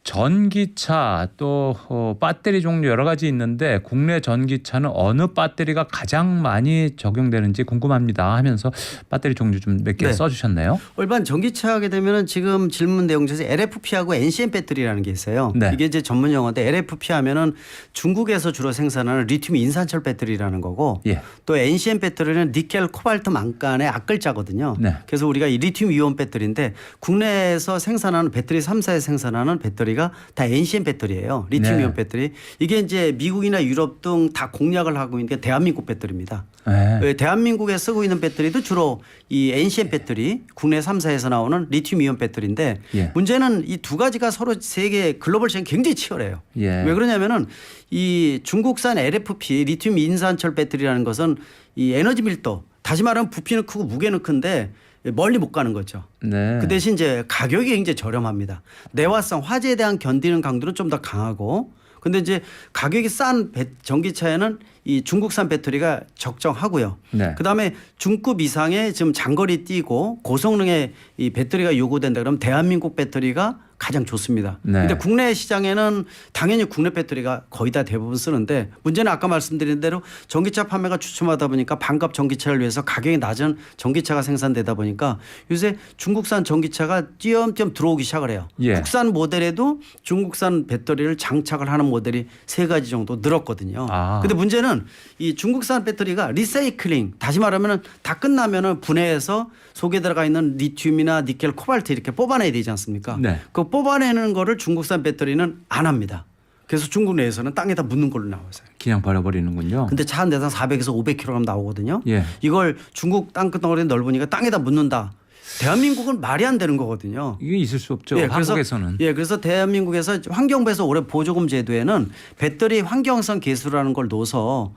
[SPEAKER 1] 전기차 또 배터리 종류 여러 가지 있는데 국내 전기차는 어느 배터리가 가장 많이 적용되는지 궁금합니다 하면서 배터리 종류 좀 몇 개
[SPEAKER 2] 네.
[SPEAKER 1] 써주셨네요.
[SPEAKER 2] 일반 전기차 하게 되면은 지금 질문 내용 중에서 LFP하고 NCM 배터리라는 게 있어요.
[SPEAKER 1] 네.
[SPEAKER 2] 이게 이제 전문 용어인데 LFP 하면은 중국에서 주로 생산하는 리튬 인산철 배터리라는 거고
[SPEAKER 1] 예.
[SPEAKER 2] 또 NCM 배터리는 니켈, 코발트, 망간의 앞글자거든요.
[SPEAKER 1] 네.
[SPEAKER 2] 그래서 우리가 이 리튬 이온 배터리인데 국내에서 생산하는 배터리 3사에 생산하는 배터리가 다 NCM 배터리예요. 리튬
[SPEAKER 1] 네.
[SPEAKER 2] 이온 배터리. 이게 이제 미국이나 유럽 등 다 공략을 하고 있는 게 대한민국 배터리입니다.
[SPEAKER 1] 네.
[SPEAKER 2] 대한민국에 쓰고 있는 배터리도 주로 이 NCM 배터리 국내 3사에서 나오는 리튬 이온 배터리인데
[SPEAKER 1] 예.
[SPEAKER 2] 문제는 이 두 가지가 서로 세계 글로벌 시장이 굉장히 치열해요.
[SPEAKER 1] 예.
[SPEAKER 2] 왜 그러냐면은 이 중국산 LFP 리튬 인산철 배터리라는 것은 이 에너지 밀도 다시 말하면 부피는 크고 무게는 큰데 멀리 못 가는 거죠.
[SPEAKER 1] 네.
[SPEAKER 2] 그 대신 이제 가격이 굉장히 저렴합니다. 내화성 화재에 대한 견디는 강도는 좀 더 강하고 근데 이제 가격이 싼 전기차에는 이 중국산 배터리가 적정하고요.
[SPEAKER 1] 네.
[SPEAKER 2] 그다음에 중급 이상의 지금 장거리 뛰고 고성능의 이 배터리가 요구된다 그러면 대한민국 배터리가 가장 좋습니다.
[SPEAKER 1] 네.
[SPEAKER 2] 근데 국내 시장에는 당연히 국내 배터리가 거의 다 대부분 쓰는데 문제는 아까 말씀드린 대로 전기차 판매가 주춤하다 보니까 반값 전기차를 위해서 가격이 낮은 전기차가 생산되다 보니까 요새 중국산 전기차가 띄엄띄엄 들어오기 시작을 해요.
[SPEAKER 1] 예.
[SPEAKER 2] 국산 모델에도 중국산 배터리를 장착을 하는 모델이 3가지 정도 늘었거든요.
[SPEAKER 1] 아.
[SPEAKER 2] 근데 문제는 이 중국산 배터리가 리사이클링 다시 말하면 다 끝나면은 분해해서 속에 들어가 있는 리튬이나 니켈, 코발트 이렇게 뽑아내야 되지 않습니까?
[SPEAKER 1] 네.
[SPEAKER 2] 그 뽑아내는 거를 중국산 배터리는 안 합니다. 그래서 중국 내에서는 땅에다 묻는 걸로 나와요.
[SPEAKER 1] 그냥 버려버리는군요.
[SPEAKER 2] 근데 차 한 대당 400에서 500kg 나오거든요.
[SPEAKER 1] 예.
[SPEAKER 2] 이걸 중국 땅끝덩어리 넓으니까 땅에다 묻는다. 대한민국은 말이 안 되는 거거든요.
[SPEAKER 1] 이게 있을 수 없죠.
[SPEAKER 2] 예, 그래서-
[SPEAKER 1] 한국에서는.
[SPEAKER 2] 그래서 대한민국에서 환경부에서 올해 보조금 제도에는 배터리 환경성 개수라는 걸 넣어서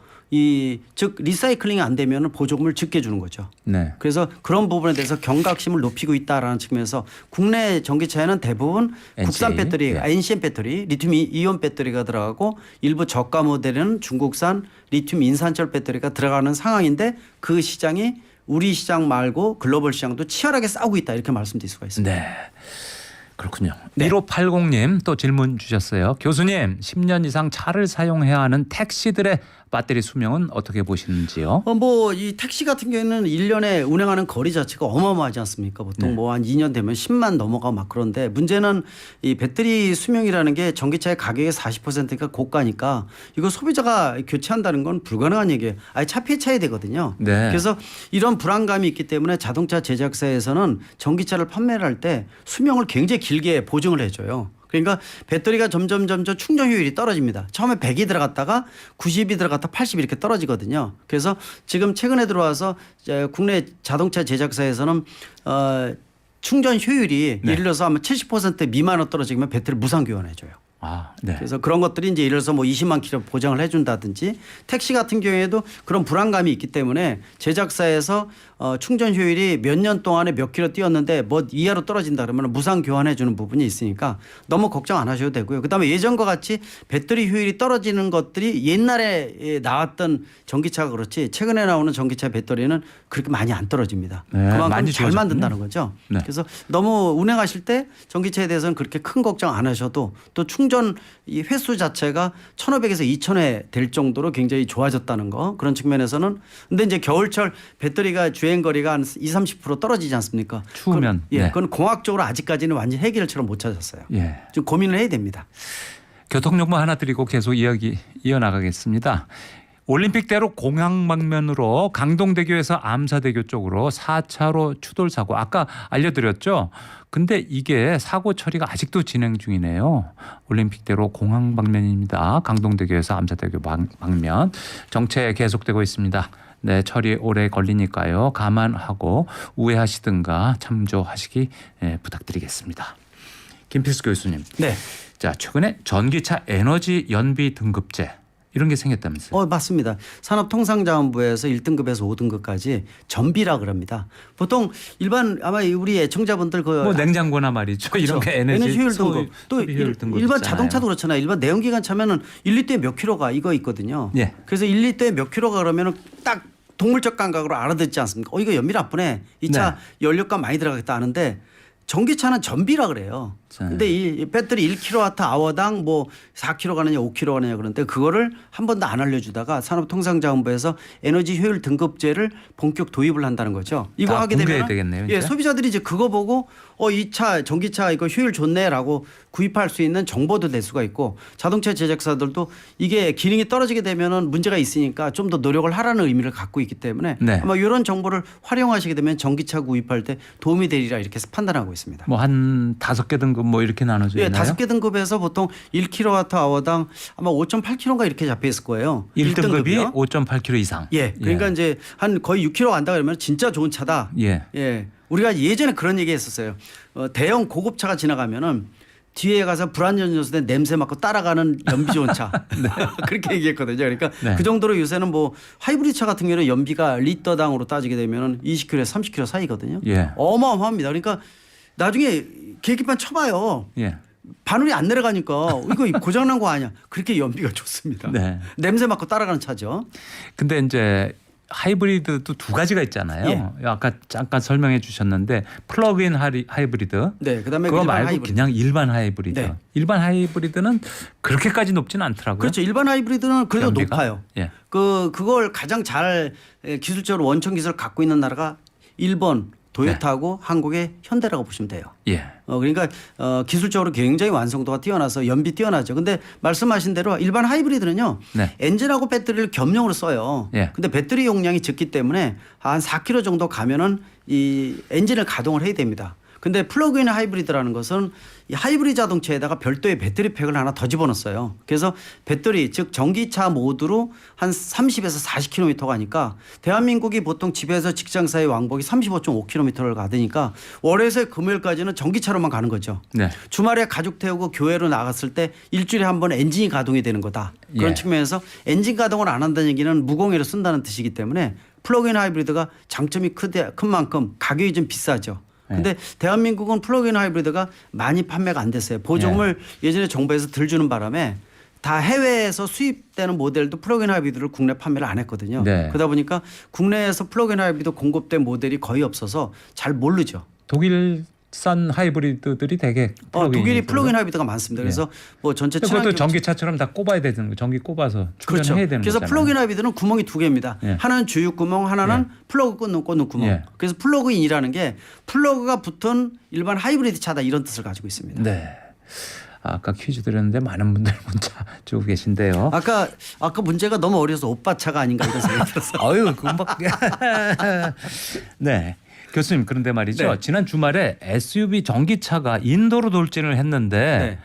[SPEAKER 2] 즉 리사이클링이 안 되면 보조금을 적게 주는 거죠.
[SPEAKER 1] 네.
[SPEAKER 2] 그래서 그런 부분에 대해서 경각심을 높이고 있다라는 측면에서 국내 전기차에는 대부분
[SPEAKER 1] NCA,
[SPEAKER 2] 국산 배터리,
[SPEAKER 1] 예.
[SPEAKER 2] NCM 배터리, 리튬 이온 배터리가 들어가고 일부 저가 모델은 중국산 리튬 인산철 배터리가 들어가는 상황인데 그 시장이 우리 시장 말고 글로벌 시장도 치열하게 싸우고 있다 이렇게 말씀드릴 수가 있습니다.
[SPEAKER 1] 네. 그렇군요.
[SPEAKER 2] 네.
[SPEAKER 1] 1580님 또 질문 주셨어요. 교수님 10년 이상 차를 사용해야 하는 택시들의 배터리 수명은 어떻게 보시는지요?
[SPEAKER 2] 이 택시 같은 경우에는 1년에 운행하는 거리 자체가 어마어마하지 않습니까? 보통
[SPEAKER 1] 네.
[SPEAKER 2] 뭐 한 2년 되면 10만 넘어가 막 그런데 문제는 이 배터리 수명이라는 게 전기차의 가격의 40%가 고가니까 이거 소비자가 교체한다는 건 불가능한 얘기예요. 아예 차피차야 되거든요.
[SPEAKER 1] 네.
[SPEAKER 2] 그래서 이런 불안감이 있기 때문에 자동차 제작사에서는 전기차를 판매를 할 때 수명을 굉장히 길게 보증을 해줘요. 그러니까 배터리가 점점 충전 효율이 떨어집니다. 처음에 100이 들어갔다가 90이 들어갔다 80 이렇게 떨어지거든요. 그래서 지금 최근에 들어와서 국내 자동차 제작사에서는 충전 효율이
[SPEAKER 1] 네.
[SPEAKER 2] 예를 들어서 아마 70% 미만으로 떨어지면 배터리 무상 교환해줘요.
[SPEAKER 1] 아, 네.
[SPEAKER 2] 그래서 그런 것들이 이제 예를 들어서 뭐 20만 킬로 보장을 해준다든지 택시 같은 경우에도 그런 불안감이 있기 때문에 제작사에서 충전 효율이 몇 년 동안에 몇 킬로 뛰었는데 뭐 이하로 떨어진다 그러면 무상 교환해 주는 부분이 있으니까 너무 걱정 안 하셔도 되고요. 그다음에 예전과 같이 배터리 효율이 떨어지는 것들이 옛날에 나왔던 전기차가 그렇지 최근에 나오는 전기차 배터리는 그렇게 많이 안 떨어집니다.
[SPEAKER 1] 네,
[SPEAKER 2] 그만큼
[SPEAKER 1] 많이
[SPEAKER 2] 잘
[SPEAKER 1] 좋아졌군요.
[SPEAKER 2] 만든다는 거죠.
[SPEAKER 1] 네.
[SPEAKER 2] 그래서 너무 운행하실 때 전기차에 대해서는 그렇게 큰 걱정 안 하셔도 또 충전 이 횟수 자체가 1,500에서 2,000회 될 정도로 굉장히 좋아졌다는 거 그런 측면에서는 근데 이제 겨울철 배터리가 주행 거리가 한 20-30% 떨어지지 않습니까?
[SPEAKER 1] 추우면, 네.
[SPEAKER 2] 그건 공학적으로 아직까지는 완전 해결처럼 못 찾았어요.
[SPEAKER 1] 예.
[SPEAKER 2] 좀 고민을 해야 됩니다.
[SPEAKER 1] 교통정보 하나 드리고 계속 이야기 이어나가겠습니다. 올림픽대로 공항 방면으로 강동대교에서 암사대교 쪽으로 4차로 추돌 사고 아까 알려드렸죠. 근데 이게 사고 처리가 아직도 진행 중이네요. 올림픽대로 공항 방면입니다. 강동대교에서 암사대교 방면 정체 계속되고 있습니다. 네, 처리 오래 걸리니까요. 감안하고 우회하시든가 참조하시기 부탁드리겠습니다. 김필수 교수님.
[SPEAKER 2] 네.
[SPEAKER 1] 자, 최근에 전기차 에너지 연비 등급제 이런 게 생겼다면서요?
[SPEAKER 2] 맞습니다. 산업통상자원부에서 1등급에서 5등급까지 전비라 그럽니다. 보통 일반 아마 우리 애청자분들
[SPEAKER 1] 뭐 냉장고나 말이죠. 이런 게 에너지
[SPEAKER 2] 효율 등급 또
[SPEAKER 1] 효율 등급
[SPEAKER 2] 일반
[SPEAKER 1] 있잖아요.
[SPEAKER 2] 자동차도 그렇잖아요. 일반 내연기관 차면은 1리터에 몇 킬로가 이거 있거든요.
[SPEAKER 1] 예.
[SPEAKER 2] 그래서 1리터에 몇 킬로가 그러면은 딱 동물적 감각으로 알아듣지 않습니까? 이거 연비 나쁘네. 이 차 연료값 많이 들어가겠다 하는데 전기차는 전비라 그래요. 근데 이 배터리 1kWh당 뭐 4kg 가느냐 5kg 가느냐 그런데 그거를 한 번도 안 알려주다가 산업통상자원부에서 에너지 효율 등급제를 본격 도입을 한다는 거죠. 이거
[SPEAKER 1] 다
[SPEAKER 2] 하게
[SPEAKER 1] 공개해야
[SPEAKER 2] 되면
[SPEAKER 1] 되겠네요, 이제.
[SPEAKER 2] 소비자들이 이제 그거 보고 이 차 전기차 이거 효율 좋네라고 구입할 수 있는 정보도 낼 수가 있고 자동차 제작사들도 이게 기능이 떨어지게 되면은 문제가 있으니까 좀 더 노력을 하라는 의미를 갖고 있기 때문에
[SPEAKER 1] 네.
[SPEAKER 2] 아마 이런 정보를 활용하시게 되면 전기차 구입할 때 도움이 되리라 이렇게 판단하고 있습니다.
[SPEAKER 1] 뭐 한 5개 등급 뭐 이렇게 나눠져
[SPEAKER 2] 예,
[SPEAKER 1] 있나요?
[SPEAKER 2] 5개 등급에서 보통 1kWh당 아마 5.8kg가 이렇게 잡혀 있을 거예요.
[SPEAKER 1] 1등급이
[SPEAKER 2] 1등급이요?
[SPEAKER 1] 5.8kg 이상.
[SPEAKER 2] 예. 그러니까 이제 한 거의 6kg 간다 그러면 진짜 좋은 차다.
[SPEAKER 1] 예.
[SPEAKER 2] 예. 우리가 예전에 그런 얘기 했었어요. 대형 고급차가 지나가면은 뒤에 가서 불안전요소대 냄새 맡고 따라가는 연비 좋은 차. 그렇게 얘기했거든요. 그러니까
[SPEAKER 1] 네.
[SPEAKER 2] 그 정도로 요새는 뭐 하이브리드 차 같은 경우는 연비가 리터당으로 따지게 되면은 20km에서 30km 사이거든요.
[SPEAKER 1] 예.
[SPEAKER 2] 어마어마합니다. 그러니까 나중에 계기판 쳐봐요.
[SPEAKER 1] 예.
[SPEAKER 2] 바늘이 안 내려가니까 이거 고장난 거 아니야. 그렇게 연비가 좋습니다.
[SPEAKER 1] 네.
[SPEAKER 2] 냄새 맡고 따라가는 차죠.
[SPEAKER 1] 근데 이제 하이브리드도 두 가지가 있잖아요. 아까 잠깐 설명해 주셨는데 플러그인 하이브리드.
[SPEAKER 2] 네, 그다음에
[SPEAKER 1] 그거
[SPEAKER 2] 일반
[SPEAKER 1] 말고
[SPEAKER 2] 하이브리드.
[SPEAKER 1] 그냥 일반 하이브리드.
[SPEAKER 2] 네.
[SPEAKER 1] 일반 하이브리드는 그렇게까지 높지는 않더라고요.
[SPEAKER 2] 그렇죠. 일반 하이브리드는 그래도
[SPEAKER 1] 연비가?
[SPEAKER 2] 높아요.
[SPEAKER 1] 예.
[SPEAKER 2] 그걸 가장 잘 기술적으로 원천 기술을 갖고 있는 나라가 일본 도요타하고 한국의 현대라고 보시면 돼요.
[SPEAKER 1] 예.
[SPEAKER 2] 그러니까 기술적으로 굉장히 완성도가 뛰어나서 연비 뛰어나죠. 근데 말씀하신 대로 일반 하이브리드는요.
[SPEAKER 1] 네.
[SPEAKER 2] 엔진하고 배터리를 겸용으로 써요.
[SPEAKER 1] 예.
[SPEAKER 2] 근데 배터리 용량이 적기 때문에 한 4km 정도 가면은 이 엔진을 가동을 해야 됩니다. 근데 플러그인 하이브리드라는 것은 이 하이브리드 자동차에다가 별도의 배터리 팩을 하나 더 집어넣었어요. 그래서 배터리 즉 전기차 모드로 한 30에서 40km 가니까 대한민국이 보통 집에서 직장 사이 왕복이 35.5km를 가다니까 월요일에서 금요일까지는 전기차로만 가는 거죠.
[SPEAKER 1] 네.
[SPEAKER 2] 주말에 가족 태우고 교회로 나갔을 때 일주일에 한 번 엔진이 가동이 되는 거다. 그런
[SPEAKER 1] 예.
[SPEAKER 2] 측면에서 엔진 가동을 안 한다는 얘기는 무공해로 쓴다는 뜻이기 때문에 플러그인 하이브리드가 장점이 큰 만큼 가격이 좀 비싸죠. 근데 대한민국은 플러그인 하이브리드가 많이 판매가 안 됐어요. 보조금을 예전에 정부에서 덜 주는 바람에 다 해외에서 수입되는 모델도 플러그인 하이브리드를 국내 판매를 안 했거든요.
[SPEAKER 1] 네.
[SPEAKER 2] 그러다 보니까 국내에서 플러그인 하이브리드 공급된 모델이 거의 없어서 잘 모르죠.
[SPEAKER 1] 독일산 하이브리드들이 되게
[SPEAKER 2] 독일이 플러그인 하이브리드가 많습니다. 그래서 뭐 전체
[SPEAKER 1] 그것도
[SPEAKER 2] 친환경
[SPEAKER 1] 전기차처럼 다 꼽아야 되는 거, 전기 꼽아서 충전해야 되는
[SPEAKER 2] 그래서
[SPEAKER 1] 거잖아요.
[SPEAKER 2] 플러그인 하이브리드는 구멍이 두 개입니다.
[SPEAKER 1] 예.
[SPEAKER 2] 하나는 주유 구멍, 하나는 플러그 꽂는 구멍.
[SPEAKER 1] 예.
[SPEAKER 2] 그래서 플러그인이라는 게 플러그가 붙은 일반 하이브리드 차다 이런 뜻을 가지고 있습니다.
[SPEAKER 1] 네. 아까 퀴즈 드렸는데 많은 분들 문자 주고 계신데요.
[SPEAKER 2] 아까 문제가 너무 어려서 오빠 차가 아닌가 이런 생각이 들었어요.
[SPEAKER 1] 아유, 금방. 네. 교수님, 그런데 말이죠.
[SPEAKER 2] 네.
[SPEAKER 1] 지난 주말에 SUV 전기차가 인도로 돌진을 했는데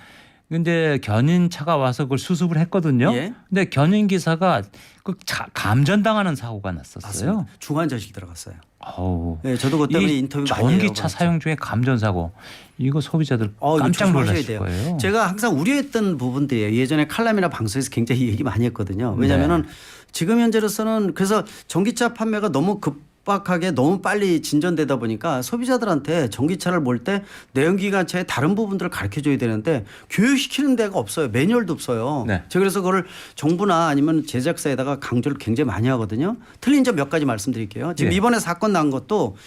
[SPEAKER 1] 이제 견인차가 와서 그걸 수습을 했거든요.
[SPEAKER 2] 예.
[SPEAKER 1] 근데 견인 기사가 그 감전당하는 사고가 났었어요.
[SPEAKER 2] 맞습니다. 중환자실 들어갔어요.
[SPEAKER 1] 어우.
[SPEAKER 2] 네, 저도 그것 때문에
[SPEAKER 1] 이
[SPEAKER 2] 인터뷰 많이 해요.
[SPEAKER 1] 전기차 사용 중에 감전 사고 이거 소비자들
[SPEAKER 2] 이거
[SPEAKER 1] 깜짝
[SPEAKER 2] 조심하셔야
[SPEAKER 1] 놀랐을
[SPEAKER 2] 돼요.
[SPEAKER 1] 거예요.
[SPEAKER 2] 제가 항상 우려했던 부분들이에요. 예전에 칼럼이나 방송에서 굉장히 얘기 많이 했거든요. 왜냐하면은 지금 현재로서는 그래서 전기차 판매가 너무 급박하게 너무 빨리 진전되다 보니까 소비자들한테 전기차를 몰 때 내연기관차의 다른 부분들을 가르쳐 줘야 되는데 교육시키는 데가 없어요. 매뉴얼도 없어요.
[SPEAKER 1] 네.
[SPEAKER 2] 제가 그래서 그걸 정부나 아니면 제작사에다가 강조를 굉장히 많이 하거든요. 틀린 점 몇 가지 말씀드릴게요. 지금
[SPEAKER 1] 예.
[SPEAKER 2] 이번에 사건 난 것도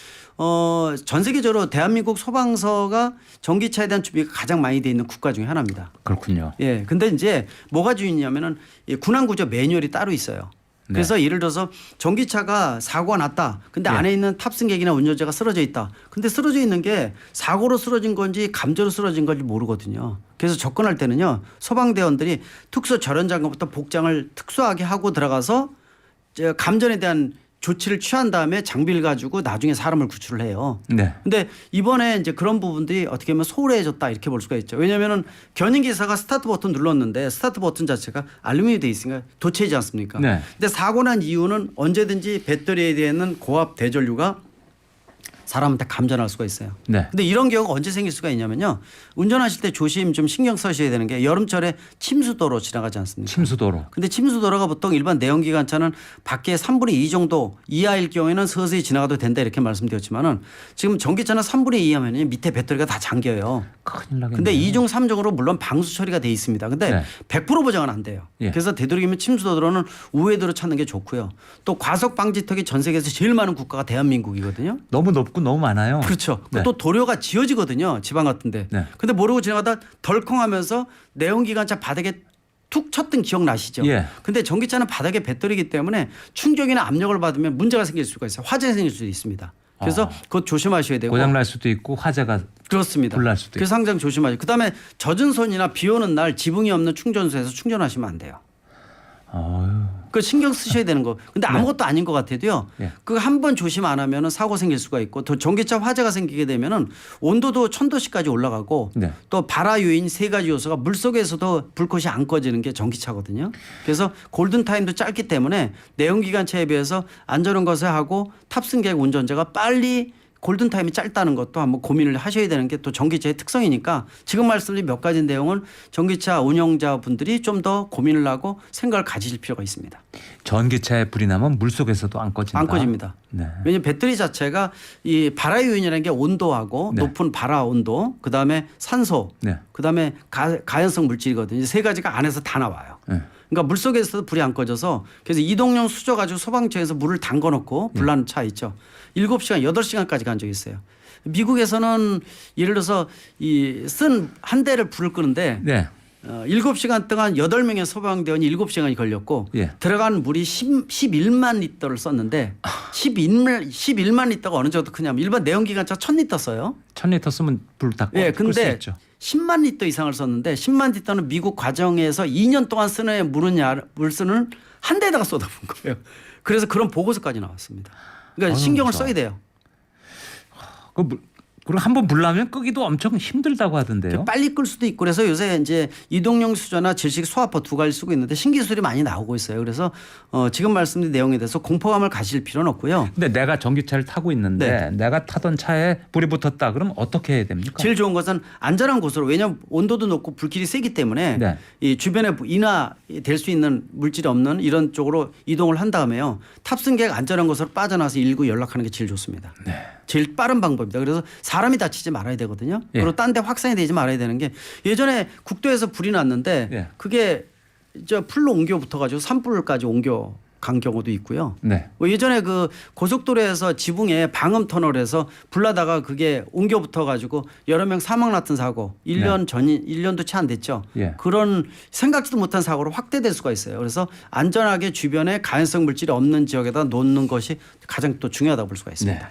[SPEAKER 2] 전 세계적으로 대한민국 소방서가 전기차에 대한 준비가 가장 많이 돼 있는 국가 중에 하나입니다.
[SPEAKER 1] 그렇군요.
[SPEAKER 2] 예. 근데 이제 뭐가 중요냐면은 이 군항 구조 매뉴얼이 따로 있어요. 그래서 예를 들어서 전기차가 사고가 났다. 근데 안에 있는 탑승객이나 운전자가 쓰러져 있다. 근데 쓰러져 있는 게 사고로 쓰러진 건지 감전으로 쓰러진 건지 모르거든요. 그래서 접근할 때는요. 소방대원들이 특수 절연 장갑부터 복장을 특수하게 하고 들어가서 감전에 대한 조치를 취한 다음에 장비를 가지고 나중에 사람을 구출을 해요.
[SPEAKER 1] 네.
[SPEAKER 2] 근데 이번에 이제 그런 부분들이 어떻게 보면 소홀해졌다 이렇게 볼 수가 있죠. 왜냐하면은 견인 기사가 스타트 버튼 눌렀는데 스타트 버튼 자체가 알루미늄이 돼 있으니까 도체이지 않습니까?
[SPEAKER 1] 네.
[SPEAKER 2] 근데 사고 난 이유는 언제든지 배터리에 대한 고압 대전류가 사람한테 감전할 수가 있어요.
[SPEAKER 1] 네.
[SPEAKER 2] 근데 이런 경우가 언제 생길 수가 있냐면요. 운전하실 때 조심 좀 신경 쓰셔야 되는 게 여름철에 침수도로 지나가지 않습니까?
[SPEAKER 1] 침수도로.
[SPEAKER 2] 근데 침수도로가 보통 일반 내연기관차는 밖에 3분의 2 정도 이하일 경우에는 서서히 지나가도 된다 이렇게 말씀드렸지만은 지금 전기차는 3분의 2 하면 밑에 배터리가 다 잠겨요.
[SPEAKER 1] 큰일 나겠네요.
[SPEAKER 2] 근데 2중 3중으로 물론 방수 처리가 돼 있습니다. 근데 100% 보장은 안 돼요.
[SPEAKER 1] 예.
[SPEAKER 2] 그래서 되도록이면 침수도로는 우회도로 찾는 게 좋고요. 또 과속 방지턱이 전 세계에서 제일 많은 국가가 대한민국이거든요.
[SPEAKER 1] 너무 높고 너무 많아요.
[SPEAKER 2] 그렇죠.
[SPEAKER 1] 네.
[SPEAKER 2] 또 도료가 지어지거든요. 지방 같은데.
[SPEAKER 1] 네.
[SPEAKER 2] 근데 모르고 지나가다 덜컹하면서 내연기관차 바닥에 툭 쳤던 기억 나시죠?
[SPEAKER 1] 예.
[SPEAKER 2] 근데 전기차는 바닥에 배터리이기 때문에 충격이나 압력을 받으면 문제가 생길 수가 있어요. 화재가 생길 수도 있습니다. 그래서 그것 조심하셔야 되고.
[SPEAKER 1] 고장 날 수도 있고 화재가
[SPEAKER 2] 그렇습니다.
[SPEAKER 1] 불날 수도
[SPEAKER 2] 그래서 항상 조심하죠. 그다음에 젖은 손이나 비 오는 날 지붕이 없는 충전소에서 충전하시면 안 돼요.
[SPEAKER 1] 어휴.
[SPEAKER 2] 그 신경 쓰셔야 되는 거. 근데 아무것도 아닌 것 같아도요.
[SPEAKER 1] 예.
[SPEAKER 2] 그 한 번 조심 안 하면은 사고 생길 수가 있고 또 전기차 화재가 생기게 되면은 온도도 1000도씨까지 올라가고
[SPEAKER 1] 네.
[SPEAKER 2] 또 발화 요인 세 가지 요소가 물 속에서도 불꽃이 안 꺼지는 게 전기차거든요. 그래서 골든 타임도 짧기 때문에 내연기관차에 비해서 안전한 것을 하고 탑승객 운전자가 빨리 골든 타임이 짧다는 것도 한번 고민을 하셔야 되는 게 또 전기차의 특성이니까 지금 말씀드린 몇 가지 내용은 전기차 운영자분들이 좀 더 고민을 하고 생각을 가지실 필요가 있습니다.
[SPEAKER 1] 전기차에 불이 나면 물 속에서도 안 꺼진다.
[SPEAKER 2] 안 꺼집니다.
[SPEAKER 1] 네.
[SPEAKER 2] 왜냐하면 배터리 자체가 이 발화 요인이라는 게 온도하고
[SPEAKER 1] 네.
[SPEAKER 2] 높은 발화 온도, 그다음에 산소,
[SPEAKER 1] 네.
[SPEAKER 2] 그다음에 가연성 물질이거든요. 이 세 가지가 안에서 다 나와요.
[SPEAKER 1] 네.
[SPEAKER 2] 그러니까 물 속에서도 불이 안 꺼져서 그래서 이동용 수저 가지고 소방차에서 물을 담궈 놓고 불나는 차 있죠. 7시간, 8시간까지 간 적이 있어요. 미국에서는 예를 들어서 이 쓴 한 대를 불을 끄는데
[SPEAKER 1] 네.
[SPEAKER 2] 7시간 동안 8명의 소방대원이 7시간이 걸렸고
[SPEAKER 1] 예.
[SPEAKER 2] 들어간 물이 11만 리터를 썼는데 11만 리터가 어느 정도 크냐면 일반 내연기관차 1000리터 써요.
[SPEAKER 1] 1000리터 쓰면 불 다 꺼.
[SPEAKER 2] 예,
[SPEAKER 1] 끌수
[SPEAKER 2] 근데
[SPEAKER 1] 있죠.
[SPEAKER 2] 10만 리터 이상을 썼는데 10만 리터는 미국 과정에서 2년 동안 쓰는 물수는 한 대에다가 쏟아부은 거예요. 그래서 그런 보고서까지 나왔습니다. 그러니까 신경을
[SPEAKER 1] 무서워.
[SPEAKER 2] 써야 돼요.
[SPEAKER 1] 그리고 한번 불나면 끄기도 엄청 힘들다고 하던데요.
[SPEAKER 2] 빨리 끌 수도 있고 그래서 요새 이제 이동용 수저나 질식 소화포 두 가지 쓰고 있는데 신기술이 많이 나오고 있어요. 그래서 지금 말씀드린 내용에 대해서 공포감을 가실 필요는 없고요.
[SPEAKER 1] 근데 내가 전기차를 타고 있는데 내가 타던 차에 불이 붙었다. 그럼 어떻게 해야 됩니까?
[SPEAKER 2] 제일 좋은 것은 안전한 곳으로 왜냐하면 온도도 높고 불길이 세기 때문에
[SPEAKER 1] 네.
[SPEAKER 2] 이 주변에 인화될 수 있는 물질이 없는 이런 쪽으로 이동을 한 다음에요. 탑승객 안전한 곳으로 빠져나와서 119 연락하는 게 제일 좋습니다.
[SPEAKER 1] 네.
[SPEAKER 2] 제일 빠른 방법입니다. 그래서 사람이 다치지 말아야 되거든요.
[SPEAKER 1] 예.
[SPEAKER 2] 그리고 딴 데 확산이 되지 말아야 되는 게 예전에 국도에서 불이 났는데
[SPEAKER 1] 예.
[SPEAKER 2] 그게 저 풀로 옮겨 붙어가지고 산불까지 옮겨 간 경우도 있고요.
[SPEAKER 1] 네.
[SPEAKER 2] 예전에 그 고속도로에서 지붕에 방음 터널에서 불나다가 그게 옮겨 붙어가지고 여러 명 사망 났던 사고 1년도 채 안 됐죠.
[SPEAKER 1] 예.
[SPEAKER 2] 그런 생각지도 못한 사고로 확대될 수가 있어요. 그래서 안전하게 주변에 가연성 물질이 없는 지역에다 놓는 것이 가장 또 중요하다고 볼 수가 있습니다.
[SPEAKER 1] 네.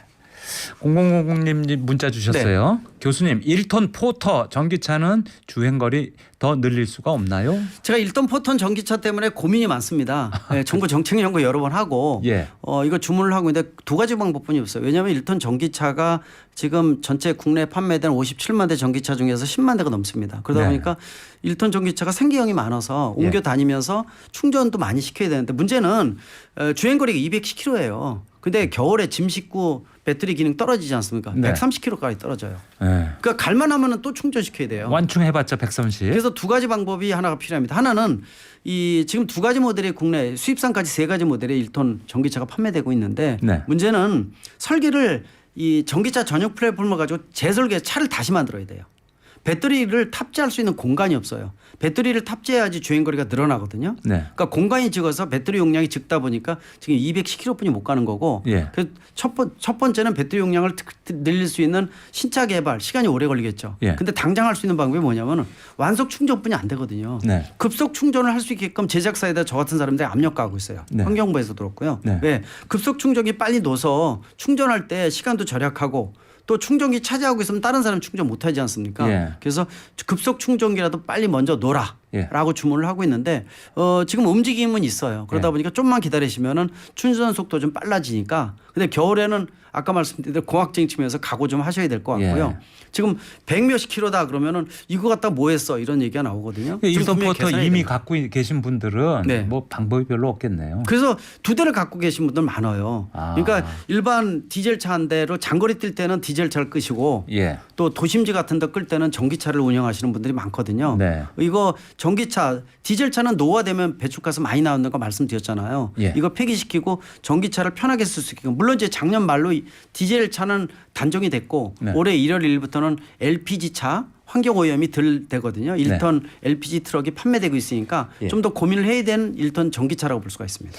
[SPEAKER 1] 0000님 문자 주셨어요. 교수님 1톤 포터 전기차는 주행거리 더 늘릴 수가 없나요?
[SPEAKER 2] 제가 1톤 포톤 전기차 때문에 고민이 많습니다. 네, 정부 정책 연구 여러 번 하고
[SPEAKER 1] 예.
[SPEAKER 2] 이거 주문을 하고 있는데 두 가지 방법뿐이 없어요. 왜냐하면 1톤 전기차가 지금 전체 국내에 판매된 57만 대 전기차 중에서 10만 대가 넘습니다. 그러다
[SPEAKER 1] 네.
[SPEAKER 2] 보니까 1톤 전기차가 생계형이 많아서 옮겨 다니면서 충전도 많이 시켜야 되는데 문제는 주행거리가 210km예요. 근데 겨울에 짐 싣고 배터리 기능 떨어지지 않습니까?
[SPEAKER 1] 네.
[SPEAKER 2] 130km까지 떨어져요.
[SPEAKER 1] 네.
[SPEAKER 2] 그러니까 갈만 하면은 또 충전시켜야 돼요.
[SPEAKER 1] 완충해봤자 130.
[SPEAKER 2] 그래서 두 가지 방법이 하나가 필요합니다. 하나는 이 지금 두 가지 모델이 국내 수입산까지 세 가지 모델의 1톤 전기차가 판매되고 있는데
[SPEAKER 1] 네.
[SPEAKER 2] 문제는 설계를 이 전기차 전용 플랫폼을 가지고 재설계 차를 다시 만들어야 돼요. 배터리를 탑재할 수 있는 공간이 없어요. 배터리를 탑재해야지 주행거리가 늘어나거든요.
[SPEAKER 1] 네.
[SPEAKER 2] 그러니까 공간이 적어서 배터리 용량이 적다 보니까 지금 210km뿐이 못 가는 거고
[SPEAKER 1] 예.
[SPEAKER 2] 그 첫 번째는 배터리 용량을 늘릴 수 있는 신차 개발 시간이 오래 걸리겠죠.
[SPEAKER 1] 예.
[SPEAKER 2] 근데 당장 할 수 있는 방법이 뭐냐면 완속 충전뿐이 안 되거든요.
[SPEAKER 1] 네.
[SPEAKER 2] 급속 충전을 할 수 있게끔 제작사에다 저 같은 사람들이 압력 가하고 있어요.
[SPEAKER 1] 네.
[SPEAKER 2] 환경부에서도 그렇고요.
[SPEAKER 1] 네.
[SPEAKER 2] 왜 급속 충전기 빨리 넣어서 충전할 때 시간도 절약하고 또 충전기 차지하고 있으면 다른 사람 충전 못 하지 않습니까?
[SPEAKER 1] 예.
[SPEAKER 2] 그래서 급속 충전기라도 빨리 먼저 놓으라.
[SPEAKER 1] 예.
[SPEAKER 2] 라고 주문을 하고 있는데 지금 움직임은 있어요. 그러다
[SPEAKER 1] 예.
[SPEAKER 2] 보니까 좀만 기다리시면은 충전 속도 좀 빨라지니까. 근데 겨울에는 아까 말씀드린 대로 공학쟁이 치면서 각오 좀 하셔야 될 것 같고요.
[SPEAKER 1] 예.
[SPEAKER 2] 지금 100몇십 킬로다 그러면 이거 갖다 뭐 했어 이런 얘기가 나오거든요. 지금
[SPEAKER 1] 1톤
[SPEAKER 2] 분명히
[SPEAKER 1] 포터
[SPEAKER 2] 계산해야
[SPEAKER 1] 이미
[SPEAKER 2] 됩니다.
[SPEAKER 1] 갖고 계신 분들은
[SPEAKER 2] 네.
[SPEAKER 1] 뭐 방법이 별로 없겠네요.
[SPEAKER 2] 그래서 두 대를 갖고 계신 분들 많아요.
[SPEAKER 1] 아.
[SPEAKER 2] 그러니까 일반 디젤 차 한 대로 장거리 뛸 때는 디젤 차를 끄시고
[SPEAKER 1] 예.
[SPEAKER 2] 또 도심지 같은 데 끌 때는 전기차를 운영하시는 분들이 많거든요.
[SPEAKER 1] 네.
[SPEAKER 2] 이거 전기차 디젤 차는 노후화되면 배출가스 많이 나오는 거 말씀드렸잖아요.
[SPEAKER 1] 예.
[SPEAKER 2] 이거 폐기시키고 전기차를 편하게 쓸 수 있게끔 물론 이제 작년 말로 디젤 차는 단종이 됐고
[SPEAKER 1] 네.
[SPEAKER 2] 올해 1월 1일부터는 LPG 차 환경 오염이 덜 되거든요. 1톤 LPG 트럭이 판매되고 있으니까
[SPEAKER 1] 예.
[SPEAKER 2] 좀 더 고민을 해야 되는 1톤 전기차라고 볼 수가 있습니다.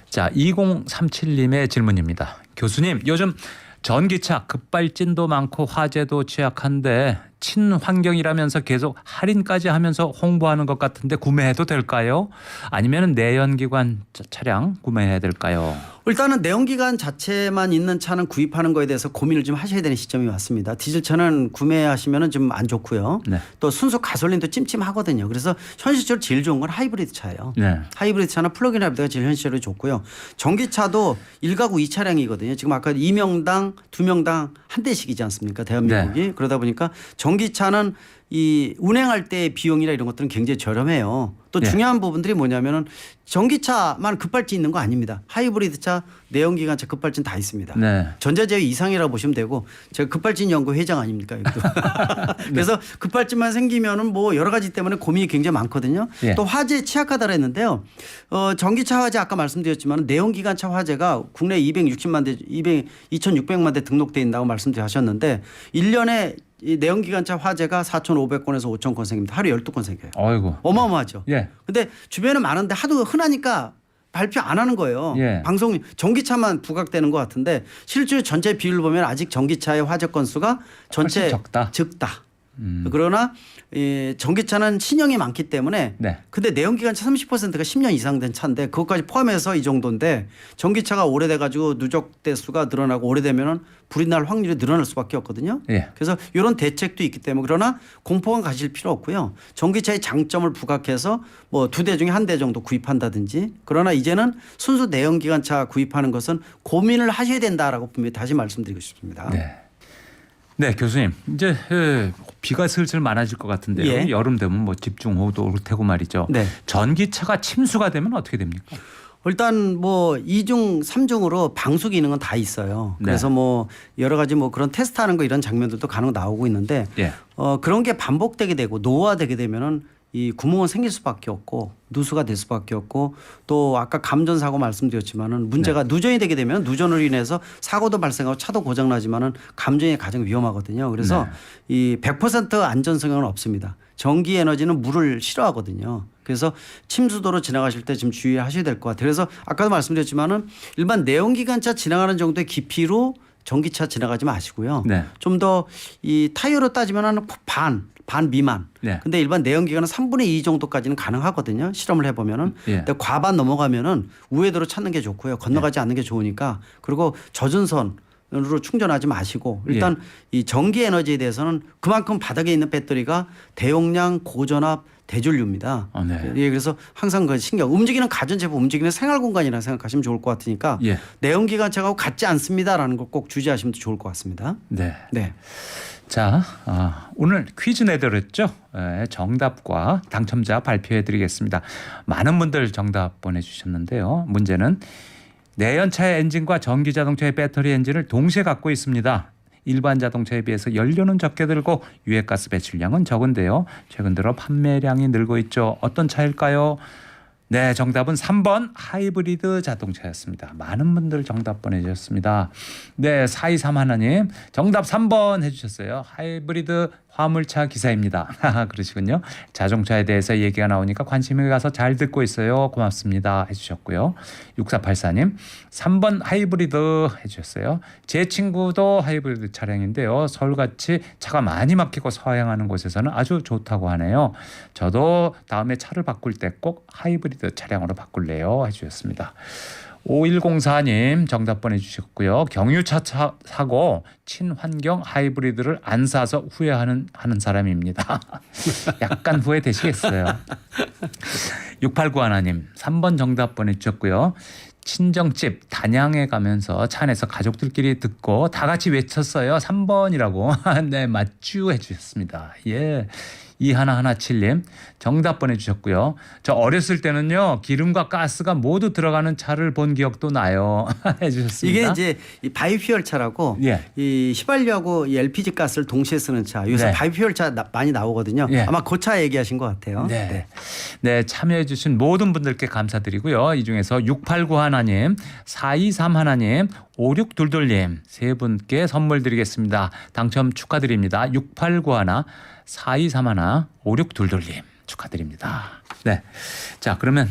[SPEAKER 1] 자, 2037님의 질문입니다. 교수님, 요즘 전기차 급발진도 많고 화재도 취약한데 친환경이라면서 계속 할인까지 하면서 홍보하는 것 같은데 구매해도 될까요? 아니면 내연기관 차량 구매해야 될까요?
[SPEAKER 2] 일단은 내연기관 자체만 있는 차는 구입하는 거에 대해서 고민을 좀 하셔야 되는 시점이 왔습니다. 디젤차는 구매하시면 좀 안 좋고요.
[SPEAKER 1] 네.
[SPEAKER 2] 또 순수 가솔린도 찜찜하거든요. 그래서 현실적으로 제일 좋은 건 하이브리드 차예요.
[SPEAKER 1] 네.
[SPEAKER 2] 하이브리드 차나 플러그인 하이브리드가 제일 현실적으로 좋고요. 전기차도 1가구 2차량이거든요. 지금 아까 2명당 2명당 한 대씩이지 않습니까? 대한민국이.
[SPEAKER 1] 네.
[SPEAKER 2] 그러다 보니까 전기차는 이 운행할 때 비용이나 이런 것들은 굉장히 저렴해요. 또
[SPEAKER 1] 네.
[SPEAKER 2] 중요한 부분들이 뭐냐면은 전기차만 급발진 있는 거 아닙니다. 하이브리드차, 내연기관차 급발진 다 있습니다.
[SPEAKER 1] 네.
[SPEAKER 2] 전자제어 이상이라고 보시면 되고 제가 급발진 연구 회장 아닙니까? 여기도. 그래서 급발진만 생기면은 뭐 여러 가지 때문에 고민이 굉장히 많거든요.
[SPEAKER 1] 예.
[SPEAKER 2] 또 화재에 취약하다고 했는데요. 전기차 화재 아까 말씀드렸지만 내연기관차 화재가 국내 260만 대, 2,600만 대 등록돼 있다고 말씀하셨는데 1년에 이 내연기관차 화재가 4,500건에서 5,000건 생깁니다. 하루에 12건 생겨요.
[SPEAKER 1] 어이구.
[SPEAKER 2] 어마어마하죠.
[SPEAKER 1] 예.
[SPEAKER 2] 근데 주변에 많은데 하도 흔하니까 발표 안 하는 거예요.
[SPEAKER 1] 예.
[SPEAKER 2] 방송 전기차만 부각되는 것 같은데 실제로 전체 비율을 보면 아직 전기차의 화재 건수가 전체
[SPEAKER 1] 훨씬 적다.
[SPEAKER 2] 그러나 이 전기차는 신형이 많기 때문에
[SPEAKER 1] 네.
[SPEAKER 2] 근데 내연기관차 30%가 10년 이상 된 차인데 그것까지 포함해서 이 정도인데 전기차가 오래돼 가지고 누적 대수가 늘어나고 오래되면은 불이 날 확률이 늘어날 수밖에 없거든요.
[SPEAKER 1] 예.
[SPEAKER 2] 그래서 이런 대책도 있기 때문에 그러나 공포감 가실 필요 없고요. 전기차의 장점을 부각해서 뭐 두 대 중에 한 대 정도 구입한다든지 그러나 이제는 순수 내연기관차 구입하는 것은 고민을 하셔야 된다라고 분명히 다시 말씀드리고 싶습니다.
[SPEAKER 1] 네. 네, 교수님. 이제 비가 슬슬 많아질 것 같은데요.
[SPEAKER 2] 예.
[SPEAKER 1] 여름 되면 뭐 집중호우도 올 테고 말이죠.
[SPEAKER 2] 네.
[SPEAKER 1] 전기차가 침수가 되면 어떻게 됩니까?
[SPEAKER 2] 일단 뭐 2중, 3중으로 방수 기능은 다 있어요. 그래서
[SPEAKER 1] 네.
[SPEAKER 2] 뭐 여러 가지 뭐 그런 테스트하는 거 이런 장면들도 간혹 나오고 있는데
[SPEAKER 1] 예.
[SPEAKER 2] 그런 게 반복되게 되고 노화되게 되면은 이 구멍은 생길 수밖에 없고 누수가 될 수밖에 없고 또 아까 감전 사고 말씀드렸지만은 문제가 누전이 되게 되면 누전으로 인해서 사고도 발생하고 차도 고장 나지만은 감전이 가장 위험하거든요. 그래서 이 100% 안전성은 없습니다. 전기 에너지는 물을 싫어하거든요. 그래서 침수도로 지나가실 때 지금 주의하셔야 될 것 같아요. 그래서 아까도 말씀드렸지만은 일반 내연기관차 지나가는 정도의 깊이로 전기차 지나가지 마시고요.
[SPEAKER 1] 네.
[SPEAKER 2] 좀 더 이 타이어로 따지면 한 반 미만.
[SPEAKER 1] 네.
[SPEAKER 2] 근데 일반 내연기관은 3분의 2 정도까지는 가능하거든요. 실험을 해보면은.
[SPEAKER 1] 예.
[SPEAKER 2] 근데 과반 넘어가면은 우회도로 찾는 게 좋고요. 건너가지 않는 게 좋으니까. 그리고 젖은 선으로 충전하지 마시고 일단 이 전기 에너지에 대해서는 그만큼 바닥에 있는 배터리가 대용량 고전압 대전류입니다.
[SPEAKER 1] 네.
[SPEAKER 2] 예, 그래서 항상 그 신경 움직이는 가전제품 움직이는 생활공간이라 생각하시면 좋을 것 같으니까
[SPEAKER 1] 예.
[SPEAKER 2] 내연기관차하고 같지 않습니다라는 걸 꼭 주의하시면 좋을 것 같습니다.
[SPEAKER 1] 네.
[SPEAKER 2] 네.
[SPEAKER 1] 자, 오늘 퀴즈 내드렸죠. 정답과 당첨자 발표해드리겠습니다. 많은 분들 정답 보내주셨는데요. 문제는 내연차의 엔진과 전기자동차의 배터리 엔진을 동시에 갖고 있습니다. 일반 자동차에 비해서 연료는 적게 들고 유해가스 배출량은 적은데요. 최근 들어 판매량이 늘고 있죠. 어떤 차일까요? 네, 정답은 3번 하이브리드 자동차였습니다. 많은 분들 정답 보내주셨습니다. 네, 4231님 정답 3번 해주셨어요. 하이브리드 화물차 기사입니다. 그러시군요. 자동차에 대해서 얘기가 나오니까 관심이 가서 잘 듣고 있어요. 고맙습니다 해주셨고요. 6484님 3번 하이브리드 해주셨어요. 제 친구도 하이브리드 차량인데요. 서울같이 차가 많이 막히고 서행하는 곳에서는 아주 좋다고 하네요. 저도 다음에 차를 바꿀 때 꼭 하이브리드 차량으로 바꿀래요 해주셨습니다. 5104님 정답 보내주셨고요. 경유차 사고 친환경 하이브리드를 안 사서 후회하는 사람입니다. 약간 후회되시겠어요. 6891님 3번 정답 보내주셨고요. 친정집 단양에 가면서 차 안에서 가족들끼리 듣고 다 같이 외쳤어요. 3번이라고. 네, 맞추 해주셨습니다. 예. 2117님 정답 보내주셨고요. 저 어렸을 때는요 기름과 가스가 모두 들어가는 차를 본 기억도 나요. 해주셨습니다.
[SPEAKER 2] 이게 이제 이 바이퓨얼 차라고
[SPEAKER 1] 예.
[SPEAKER 2] 이 휘발유하고 이 LPG 가스를 동시에 쓰는 차. 요새
[SPEAKER 1] 네.
[SPEAKER 2] 바이퓨얼 차 많이 나오거든요.
[SPEAKER 1] 예.
[SPEAKER 2] 아마 그 차 얘기하신 것 같아요.
[SPEAKER 1] 네. 네, 참여해주신 모든 분들께 감사드리고요. 이 중에서 6891님, 4231님, 5622님 세 분께 선물 드리겠습니다. 당첨 축하드립니다. 6891, 4231, 5622님 축하드립니다. 네. 자, 그러면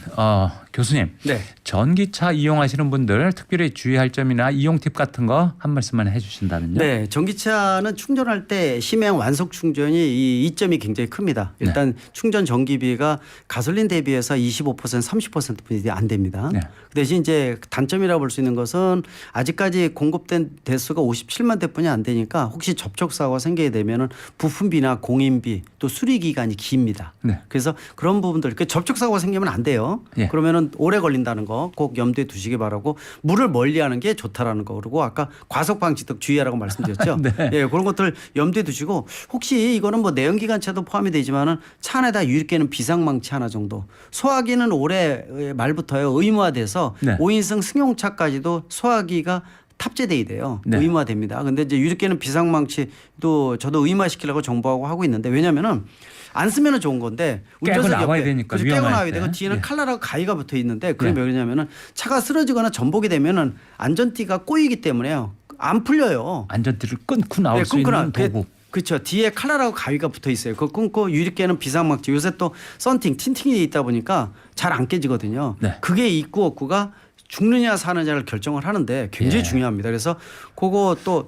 [SPEAKER 1] 교수님.
[SPEAKER 2] 네.
[SPEAKER 1] 전기차 이용하시는 분들 특별히 주의할 점이나 이용 팁 같은 거 한 말씀만 해 주신다면요.
[SPEAKER 2] 네, 전기차는 충전할 때 심해양 완속 충전이 이 이점이 굉장히 큽니다. 일단 충전 전기비가 가솔린 대비해서 25% 30%뿐이 안 됩니다.
[SPEAKER 1] 네.
[SPEAKER 2] 그 대신 이제 단점이라고 볼 수 있는 것은 아직까지 공급된 대수가 57만 대뿐이 안 되니까 혹시 접촉 사고가 생기게 되면은 부품비나 공인비 또 수리 기간이 깁니다.
[SPEAKER 1] 네.
[SPEAKER 2] 그래서 그런 부분들 그 접촉 사고가 생기면 안 돼요.
[SPEAKER 1] 예.
[SPEAKER 2] 그러면은 오래 걸린다는 거 꼭 염두에 두시기 바라고 물을 멀리하는 게 좋다라는 거 그리고 아까 과속 방지턱 주의하라고 말씀드렸죠.
[SPEAKER 1] 네.
[SPEAKER 2] 예, 그런 것들 염두에 두시고 혹시 이거는 뭐 내연기관차도 포함이 되지만은 차 안에다 유리깨는 비상망치 하나 정도. 소화기는 올해 말부터요 의무화돼서
[SPEAKER 1] 네.
[SPEAKER 2] 5인승 승용차까지도 소화기가 탑재돼야 돼요.
[SPEAKER 1] 네.
[SPEAKER 2] 의무화됩니다. 근데 이제 유리깨는 비상망치도 저도 의무화시키려고 정보하고 하고 있는데 왜냐면은 안 쓰면은 좋은 건데
[SPEAKER 1] 깨고
[SPEAKER 2] 운전석
[SPEAKER 1] 나와야
[SPEAKER 2] 옆에
[SPEAKER 1] 되니까
[SPEAKER 2] 그래서 깨고
[SPEAKER 1] 위험할
[SPEAKER 2] 나와야
[SPEAKER 1] 때.
[SPEAKER 2] 되고 뒤에는
[SPEAKER 1] 예.
[SPEAKER 2] 칼날하고 가위가 붙어 있는데 그게
[SPEAKER 1] 네.
[SPEAKER 2] 왜냐면은 차가 쓰러지거나 전복이 되면은 안전띠가 꼬이기 때문에요. 안 풀려요.
[SPEAKER 1] 안전띠를 끊고 나올 수 있는 도구.
[SPEAKER 2] 그렇죠. 뒤에 칼날하고 가위가 붙어 있어요. 그거 끊고 유리깨는 비상막지. 요새 또 썬팅, 틴팅이 돼 있다 보니까 잘 안 깨지거든요.
[SPEAKER 1] 네.
[SPEAKER 2] 그게 있고 없고가 죽느냐 사느냐를 결정을 하는데 굉장히
[SPEAKER 1] 예.
[SPEAKER 2] 중요합니다. 그래서 그거 또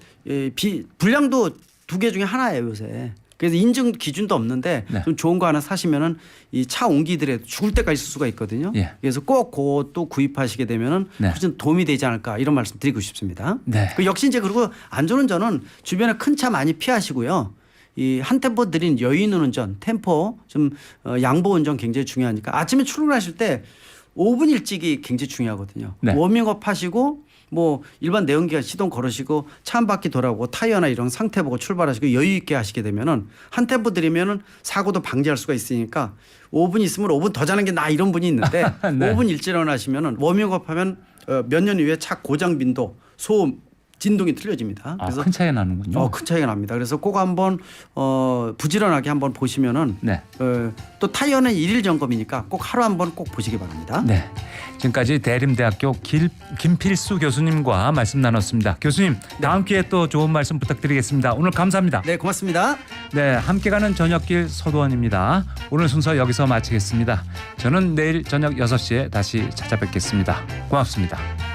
[SPEAKER 2] 불량도 2개 중에 하나예요 요새. 그래서 인증 기준도 없는데
[SPEAKER 1] 네.
[SPEAKER 2] 좀 좋은 거 하나 사시면은 이 차 옮기더라도 죽을 때까지 쓸 수가 있거든요.
[SPEAKER 1] 예.
[SPEAKER 2] 그래서 꼭 그것도 구입하시게 되면은
[SPEAKER 1] 네.
[SPEAKER 2] 훨씬 도움이 되지 않을까 이런 말씀 드리고 싶습니다.
[SPEAKER 1] 네.
[SPEAKER 2] 그 역시 이제 그리고 안전운전은 주변에 큰 차 많이 피하시고요. 이 한 템포 느린 여유 있는 운전, 템포 좀 양보 운전 굉장히 중요하니까 아침에 출근하실 때 5분 일찍이 굉장히 중요하거든요.
[SPEAKER 1] 네.
[SPEAKER 2] 워밍업 하시고 뭐 일반 내연기관 시동 걸으시고 차 한 바퀴 돌아오고 타이어나 이런 상태 보고 출발하시고 여유 있게 하시게 되면은 한 템포 들이면은 사고도 방지할 수가 있으니까 5분 있으면 5분 더 자는 게 나 이런 분이 있는데
[SPEAKER 1] 네.
[SPEAKER 2] 5분 일찍 일어나시면은 워밍업하면 몇 년 이후에 차 고장 빈도, 소음, 진동이 틀려집니다. 그래서
[SPEAKER 1] 큰 차이가 나는군요.
[SPEAKER 2] 큰 차이가 납니다. 그래서 꼭 한번 부지런하게 한번 보시면은
[SPEAKER 1] 네.
[SPEAKER 2] 또 타이어는 일일 점검이니까 꼭 하루 한번 꼭 보시기 바랍니다.
[SPEAKER 1] 네. 지금까지 대림대학교 김필수 교수님과 말씀 나눴습니다. 교수님, 다음 기회에 또 좋은 말씀 부탁드리겠습니다. 오늘 감사합니다.
[SPEAKER 2] 네, 고맙습니다.
[SPEAKER 1] 네, 함께 가는 저녁길 서도원입니다. 오늘 순서 여기서 마치겠습니다. 저는 내일 저녁 6시에 다시 찾아뵙겠습니다. 고맙습니다.